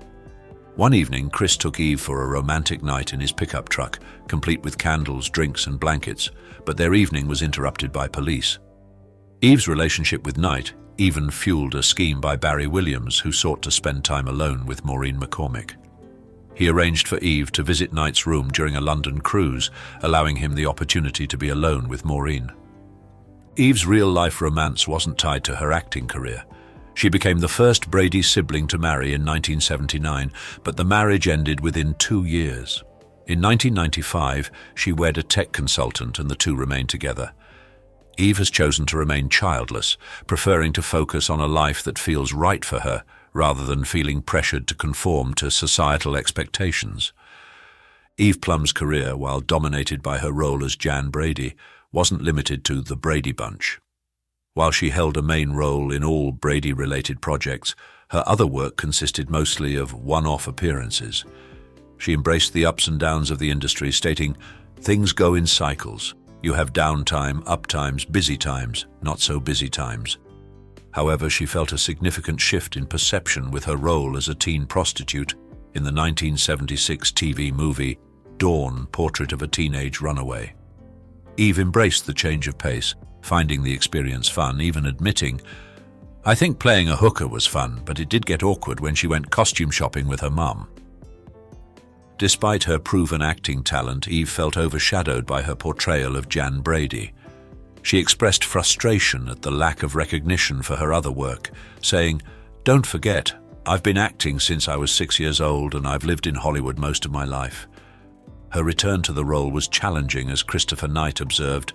One evening, Chris took Eve for a romantic night in his pickup truck, complete with candles, drinks, and blankets, but their evening was interrupted by police. Eve's relationship with Knight even fueled a scheme by Barry Williams, who sought to spend time alone with Maureen McCormick. He arranged for Eve to visit Knight's room during a London cruise, allowing him the opportunity to be alone with Maureen. Eve's real-life romance wasn't tied to her acting career. She became the first Brady sibling to marry in 1979, but the marriage ended within 2 years. In 1995, she wed a tech consultant and the two remained together. Eve has chosen to remain childless, preferring to focus on a life that feels right for her, rather than feeling pressured to conform to societal expectations. Eve Plum's career, while dominated by her role as Jan Brady, wasn't limited to the Brady Bunch. While she held a main role in all Brady-related projects, her other work consisted mostly of one-off appearances. She embraced the ups and downs of the industry, stating, "Things go in cycles. You have downtime, up times, busy times, not so busy times." However, she felt a significant shift in perception with her role as a teen prostitute in the 1976 TV movie Dawn, Portrait of a Teenage Runaway. Eve embraced the change of pace, finding the experience fun, even admitting, "I think playing a hooker was fun, but it did get awkward when she went costume shopping with her mum." Despite her proven acting talent, Eve felt overshadowed by her portrayal of Jan Brady. She expressed frustration at the lack of recognition for her other work, saying, "Don't forget, I've been acting since I was 6 years old and I've lived in Hollywood most of my life." Her return to the role was challenging, as Christopher Knight observed,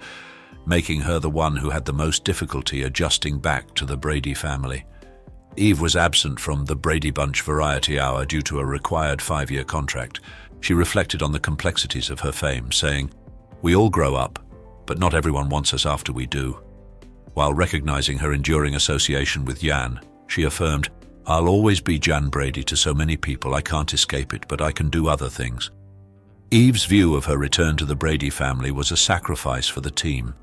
making her the one who had the most difficulty adjusting back to the Brady family. Eve was absent from the Brady Bunch Variety Hour due to a required 5-year contract. She reflected on the complexities of her fame, saying, "We all grow up, but not everyone wants us after we do." While recognizing her enduring association with Jan, she affirmed, "I'll always be Jan Brady to so many people. I can't escape it, but I can do other things." Eve's view of her return to the Brady family was a sacrifice for the team.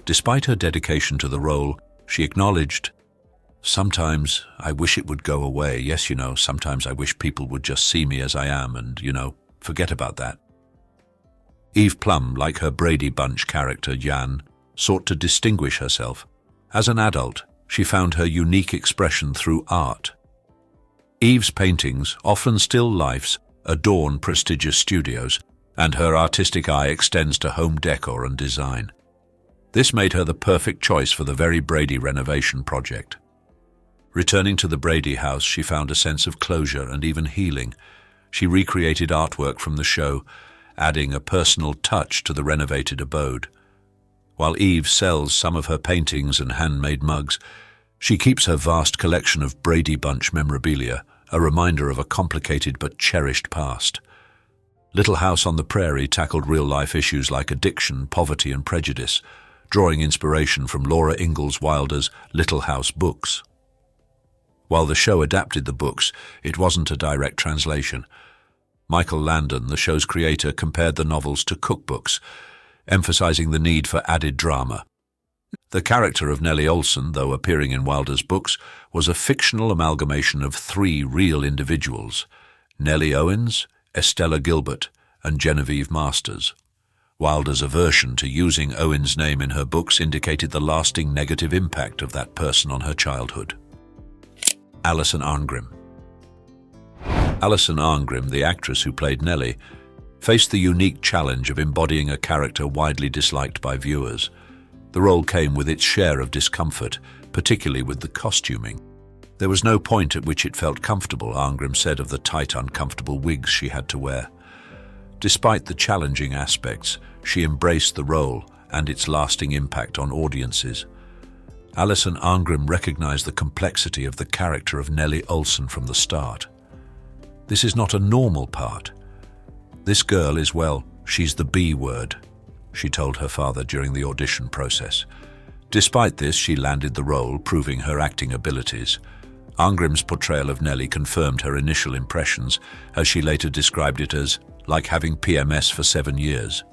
Despite her dedication to the role, she acknowledged, "Sometimes I wish it would go away. Yes, sometimes I wish people would just see me as I am and, forget about that." Eve Plum, like her Brady Bunch character Jan, sought to distinguish herself. As an adult, she found her unique expression through art. Eve's paintings, often still lifes, adorn prestigious studios, and her artistic eye extends to home decor and design. This made her the perfect choice for the very Brady renovation project. Returning to the Brady house, she found a sense of closure and even healing. She recreated artwork from the show, adding a personal touch to the renovated abode. While Eve sells some of her paintings and handmade mugs, she keeps her vast collection of Brady Bunch memorabilia, a reminder of a complicated but cherished past. Little House on the Prairie tackled real-life issues like addiction, poverty, and prejudice, drawing inspiration from Laura Ingalls Wilder's Little House books. While the show adapted the books, it wasn't a direct translation. Michael Landon, the show's creator, compared the novels to cookbooks, emphasizing the need for added drama. The character of Nellie Oleson, though appearing in Wilder's books, was a fictional amalgamation of 3 real individuals: Nellie Owens, Estella Gilbert, and Genevieve Masters. Wilder's aversion to using Owens' name in her books indicated the lasting negative impact of that person on her childhood. Allison Arngrim. Allison Arngrim, the actress who played Nellie, faced the unique challenge of embodying a character widely disliked by viewers. The role came with its share of discomfort, particularly with the costuming. There was no point at which it felt comfortable, Arngrim said of the tight, uncomfortable wigs she had to wear. Despite the challenging aspects, she embraced the role and its lasting impact on audiences. Allison Arngrim recognized the complexity of the character of Nellie Oleson from the start. This is not a normal part. This girl is, well, she's the B word, she told her father during the audition process. Despite this, she landed the role, proving her acting abilities. Arngrim's portrayal of Nellie confirmed her initial impressions, as she later described it as like having PMS for 7 years.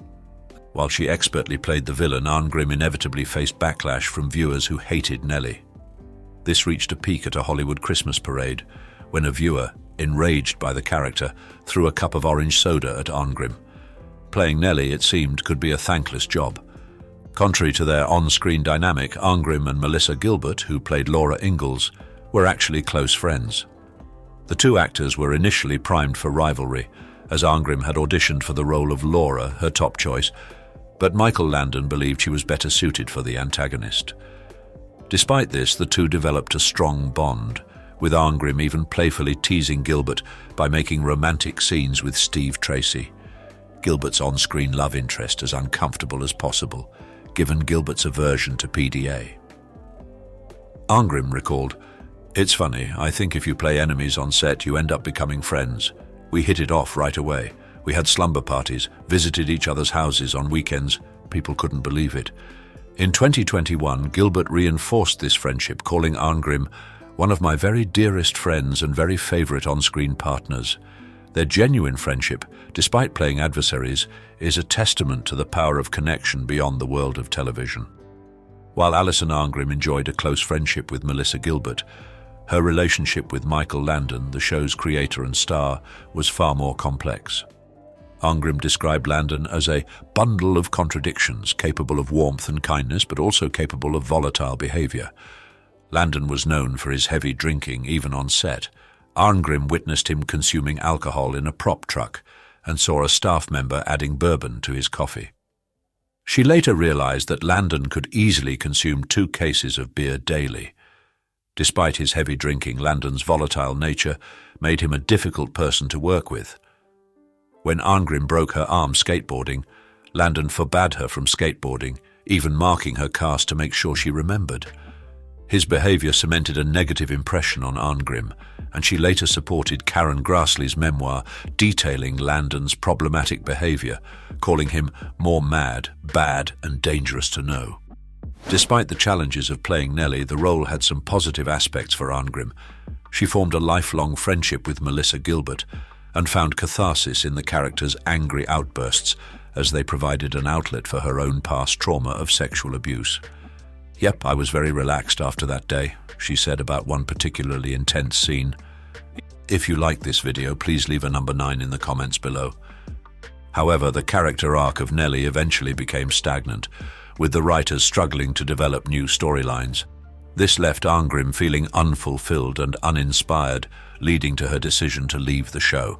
While she expertly played the villain, Arngrim inevitably faced backlash from viewers who hated Nellie. This reached a peak at a Hollywood Christmas parade, when a viewer, enraged by the character, threw a cup of orange soda at Arngrim. Playing Nellie, it seemed, could be a thankless job. Contrary to their on-screen dynamic, Arngrim and Melissa Gilbert, who played Laura Ingalls, were actually close friends. The two actors were initially primed for rivalry, as Arngrim had auditioned for the role of Laura, her top choice, but Michael Landon believed she was better suited for the antagonist. Despite this, the two developed a strong bond, with Arngrim even playfully teasing Gilbert by making romantic scenes with Steve Tracy. Gilbert's on-screen love interest as uncomfortable as possible, given Gilbert's aversion to PDA. Arngrim recalled, "It's funny, I think if you play enemies on set, you end up becoming friends. We hit it off right away. We had slumber parties, visited each other's houses on weekends. People couldn't believe it." In 2021, Gilbert reinforced this friendship, calling Arngrim one of my very dearest friends and very favorite on-screen partners. Their genuine friendship, despite playing adversaries, is a testament to the power of connection beyond the world of television. While Allison Arngrim enjoyed a close friendship with Melissa Gilbert, her relationship with Michael Landon, the show's creator and star, was far more complex. Arngrim described Landon as a bundle of contradictions, capable of warmth and kindness, but also capable of volatile behavior. Landon was known for his heavy drinking, even on set. Arngrim witnessed him consuming alcohol in a prop truck and saw a staff member adding bourbon to his coffee. She later realized that Landon could easily consume 2 cases of beer daily. Despite his heavy drinking, Landon's volatile nature made him a difficult person to work with. When Arngrim broke her arm skateboarding, Landon forbade her from skateboarding, even marking her cast to make sure she remembered. His behavior cemented a negative impression on Arngrim, and she later supported Karen Grassley's memoir detailing Landon's problematic behavior, calling him more mad, bad, and dangerous to know. Despite the challenges of playing Nellie, the role had some positive aspects for Arngrim. She formed a lifelong friendship with Melissa Gilbert and found catharsis in the character's angry outbursts as they provided an outlet for her own past trauma of sexual abuse. "Yep, I was very relaxed after that day," she said about one particularly intense scene. If you like this video, please leave a number 9 in the comments below. However, the character arc of Nellie eventually became stagnant, with the writers struggling to develop new storylines. This left Arngrim feeling unfulfilled and uninspired, leading to her decision to leave the show.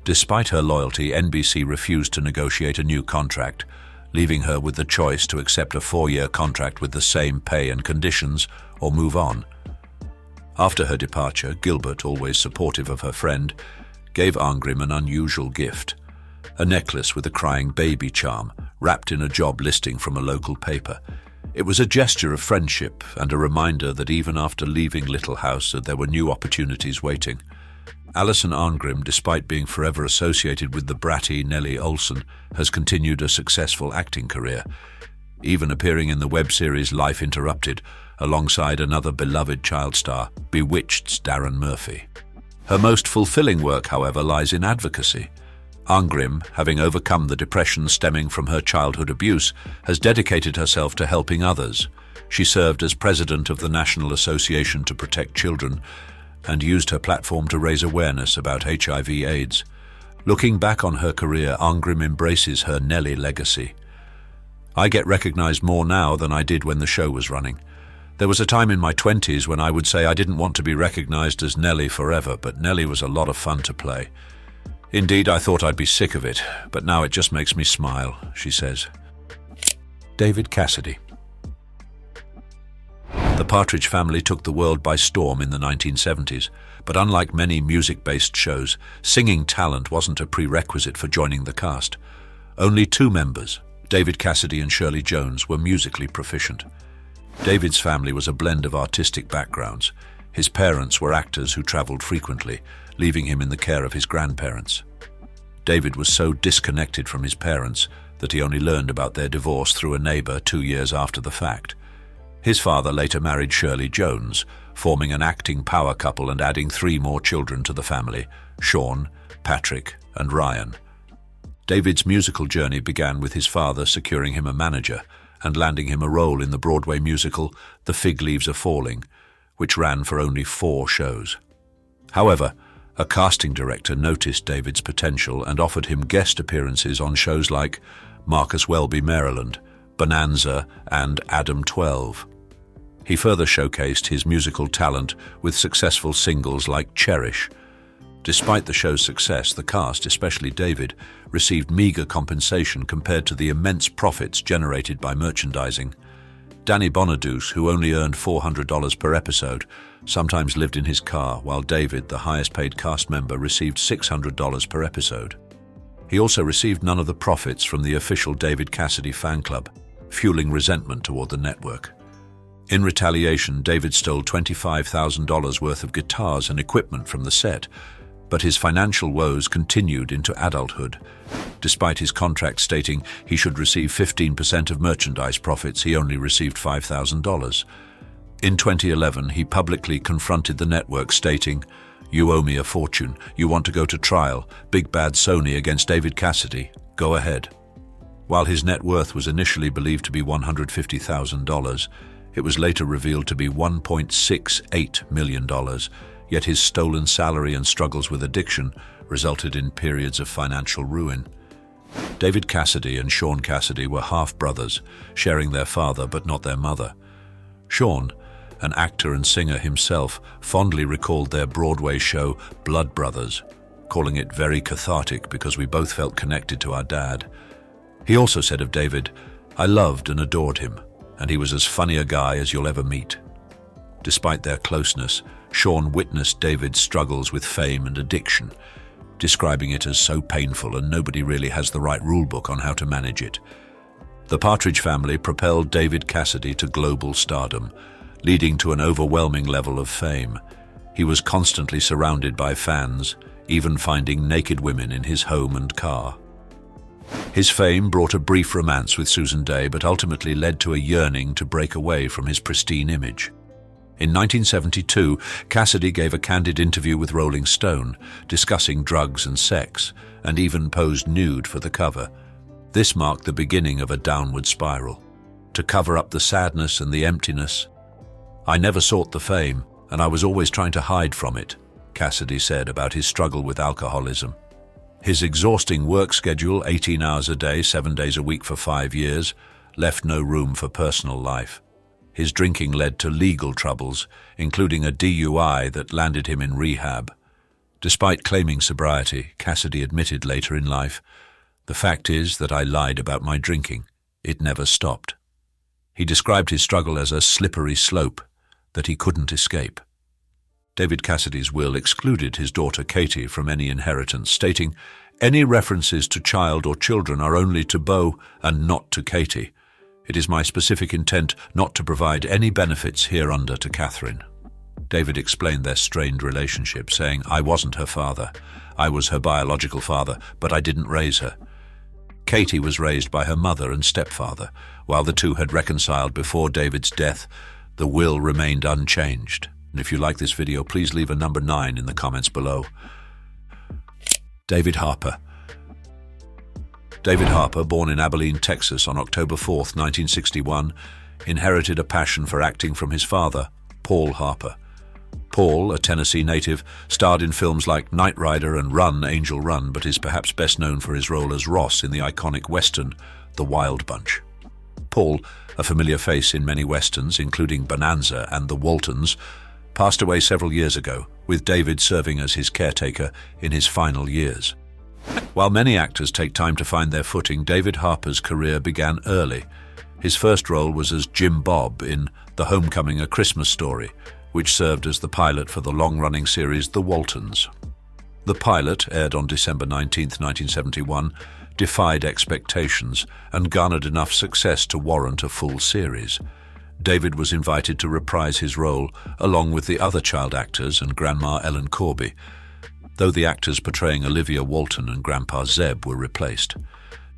Despite her loyalty, NBC refused to negotiate a new contract, leaving her with the choice to accept a 4-year contract with the same pay and conditions or move on. After her departure, Gilbert, always supportive of her friend, gave Arngrim an unusual gift, a necklace with a crying baby charm wrapped in a job listing from a local paper. It was a gesture of friendship and a reminder that even after leaving Little House, there were new opportunities waiting. Allison Arngrim, despite being forever associated with the bratty Nellie Olsen, has continued a successful acting career, even appearing in the web series Life Interrupted, alongside another beloved child star, Bewitched's Darren Murphy. Her most fulfilling work, however, lies in advocacy. Arngrim, having overcome the depression stemming from her childhood abuse, has dedicated herself to helping others. She served as president of the National Association to Protect Children and used her platform to raise awareness about HIV/AIDS. Looking back on her career, Arngrim embraces her Nellie legacy. "I get recognized more now than I did when the show was running. There was a time in my 20s when I would say I didn't want to be recognized as Nellie forever, but Nellie was a lot of fun to play. Indeed, I thought I'd be sick of it, but now it just makes me smile," she says. David Cassidy. The Partridge Family took the world by storm in the 1970s, but unlike many music-based shows, singing talent wasn't a prerequisite for joining the cast. Only 2 members, David Cassidy and Shirley Jones, were musically proficient. David's family was a blend of artistic backgrounds. His parents were actors who traveled frequently, leaving him in the care of his grandparents. David was so disconnected from his parents that he only learned about their divorce through a neighbor 2 years after the fact. His father later married Shirley Jones, forming an acting power couple and adding 3 more children to the family: Sean, Patrick, and Ryan. David's musical journey began with his father securing him a manager and landing him a role in the Broadway musical The Fig Leaves Are Falling, which ran for only 4 shows. However, a casting director noticed David's potential and offered him guest appearances on shows like Marcus Welby, Maryland, Bonanza, and Adam 12. He further showcased his musical talent with successful singles like Cherish. Despite the show's success, the cast, especially David, received meager compensation compared to the immense profits generated by merchandising. Danny Bonaduce, who only earned $400 per episode, sometimes lived in his car, while David, the highest-paid cast member, received $600 per episode. He also received none of the profits from the official David Cassidy fan club, fueling resentment toward the network. In retaliation, David stole $25,000 worth of guitars and equipment from the set, but his financial woes continued into adulthood. Despite his contract stating he should receive 15% of merchandise profits, he only received $5,000. In 2011, he publicly confronted the network stating, "You owe me a fortune. You want to go to trial. Big bad Sony against David Cassidy. Go ahead." While his net worth was initially believed to be $150,000, it was later revealed to be $1.68 million, yet his stolen salary and struggles with addiction resulted in periods of financial ruin. David Cassidy and Sean Cassidy were half-brothers, sharing their father but not their mother. Sean, an actor and singer himself, fondly recalled their Broadway show Blood Brothers, calling it very cathartic because we both felt connected to our dad. He also said of David, "I loved and adored him, and he was as funny a guy as you'll ever meet." Despite their closeness, Sean witnessed David's struggles with fame and addiction, describing it as so painful and nobody really has the right rulebook on how to manage it. The Partridge Family propelled David Cassidy to global stardom, leading to an overwhelming level of fame. He was constantly surrounded by fans, even finding naked women in his home and car. His fame brought a brief romance with Susan Dey, but ultimately led to a yearning to break away from his pristine image. In 1972, Cassidy gave a candid interview with Rolling Stone, discussing drugs and sex, and even posed nude for the cover. This marked the beginning of a downward spiral. To cover up the sadness and the emptiness, "I never sought the fame, and I was always trying to hide from it," Cassidy said about his struggle with alcoholism. His exhausting work schedule, 18 hours a day, 7 days a week for 5 years, left no room for personal life. His drinking led to legal troubles, including a DUI that landed him in rehab. Despite claiming sobriety, Cassidy admitted later in life, "The fact is that I lied about my drinking. It never stopped." He described his struggle as a slippery slope that he couldn't escape. David Cassidy's will excluded his daughter Katie from any inheritance, stating, "Any references to child or children are only to Beau and not to Katie. It is my specific intent not to provide any benefits hereunder to Catherine." David explained their strained relationship, saying, "I wasn't her father. I was her biological father, but I didn't raise her. Katie was raised by her mother and stepfather. While the two had reconciled before David's death, the will remained unchanged." And if you like this video, please leave a number 9 in the comments below. David Harper. David Harper, born in Abilene, Texas on October 4, 1961, inherited a passion for acting from his father, Paul Harper. Paul, a Tennessee native, starred in films like Knight Rider and Run, Angel Run, but is perhaps best known for his role as Ross in the iconic western, The Wild Bunch. Paul, a familiar face in many westerns, including Bonanza and The Waltons, passed away several years ago, with David serving as his caretaker in his final years. While many actors take time to find their footing, David Harper's career began early. His first role was as Jim Bob in The Homecoming: A Christmas Story, which served as the pilot for the long-running series The Waltons. The pilot, aired on December 19, 1971, defied expectations and garnered enough success to warrant a full series. David was invited to reprise his role along with the other child actors and Grandma Ellen Corby, though the actors portraying Olivia Walton and Grandpa Zeb were replaced.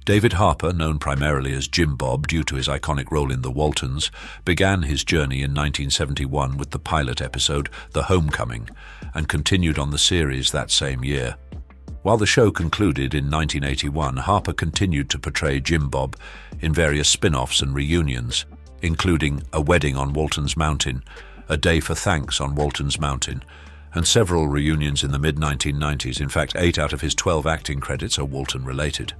David Harper, known primarily as Jim Bob due to his iconic role in The Waltons, began his journey in 1971 with the pilot episode The Homecoming and continued on the series that same year. While the show concluded in 1981, Harper continued to portray Jim Bob in various spin-offs and reunions, including A Wedding on Walton's Mountain, A Day for Thanks on Walton's Mountain, and several reunions in the mid-1990s. In fact, 8 out of his 12 acting credits are Walton-related.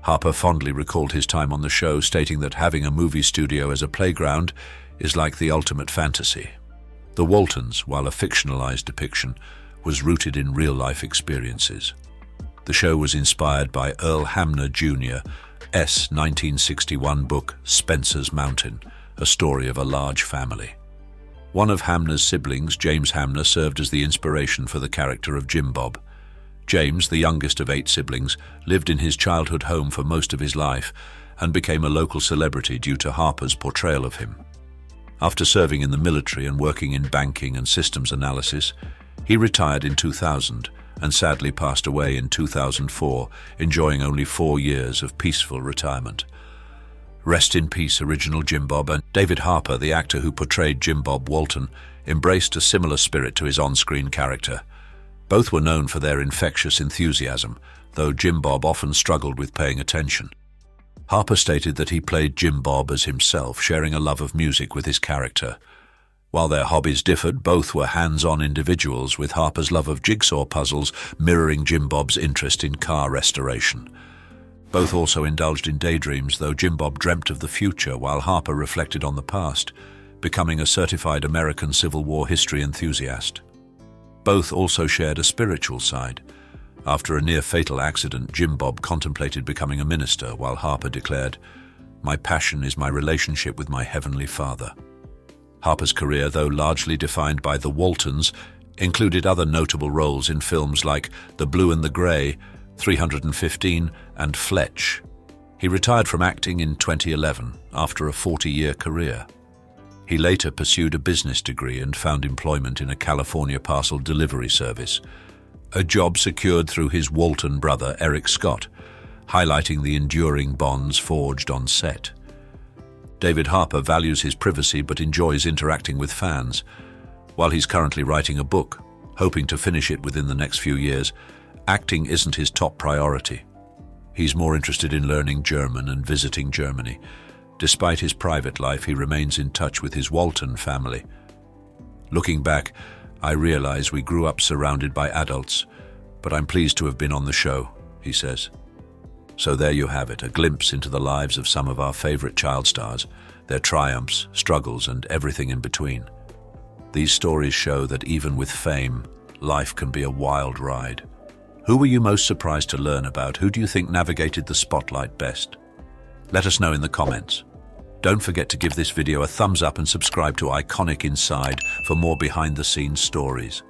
Harper fondly recalled his time on the show, stating that having a movie studio as a playground is like the ultimate fantasy. The Waltons, while a fictionalized depiction, was rooted in real-life experiences. The show was inspired by Earl Hamner Jr.'s 1961 book Spencer's Mountain, a story of a large family. One of Hamner's siblings, James Hamner, served as the inspiration for the character of Jim Bob. James, the youngest of 8 siblings, lived in his childhood home for most of his life and became a local celebrity due to Harper's portrayal of him. After serving in the military and working in banking and systems analysis, he retired in 2000 and sadly passed away in 2004, enjoying only 4 years of peaceful retirement. Rest in peace, original Jim Bob. And David Harper, the actor who portrayed Jim Bob Walton, embraced a similar spirit to his on-screen character. Both were known for their infectious enthusiasm, though Jim Bob often struggled with paying attention. Harper stated that he played Jim Bob as himself, sharing a love of music with his character. While their hobbies differed, both were hands-on individuals, with Harper's love of jigsaw puzzles mirroring Jim Bob's interest in car restoration. Both also indulged in daydreams, though Jim Bob dreamt of the future while Harper reflected on the past, becoming a certified American Civil War history enthusiast. Both also shared a spiritual side. After a near-fatal accident, Jim Bob contemplated becoming a minister, while Harper declared, "My passion is my relationship with my Heavenly Father." Harper's career, though largely defined by The Waltons, included other notable roles in films like The Blue and the Grey, 315, and Fletch. He retired from acting in 2011 after a 40-year career. He later pursued a business degree and found employment in a California parcel delivery service, a job secured through his Walton brother, Eric Scott, highlighting the enduring bonds forged on set. David Harper values his privacy but enjoys interacting with fans. While he's currently writing a book, hoping to finish it within the next few years, acting isn't his top priority. He's more interested in learning German and visiting Germany. Despite his private life, he remains in touch with his Walton family. Looking back, I realize we grew up surrounded by adults, but I'm pleased to have been on the show. he says. So there you have it, a glimpse into the lives of some of our favorite child stars, their triumphs, struggles, and everything in between. These stories show that even with fame, life can be a wild ride. Who were you most surprised to learn about? Who do you think navigated the spotlight best? Let us know in the comments. Don't forget to give this video a thumbs up and subscribe to Iconic Inside for more behind-the-scenes stories.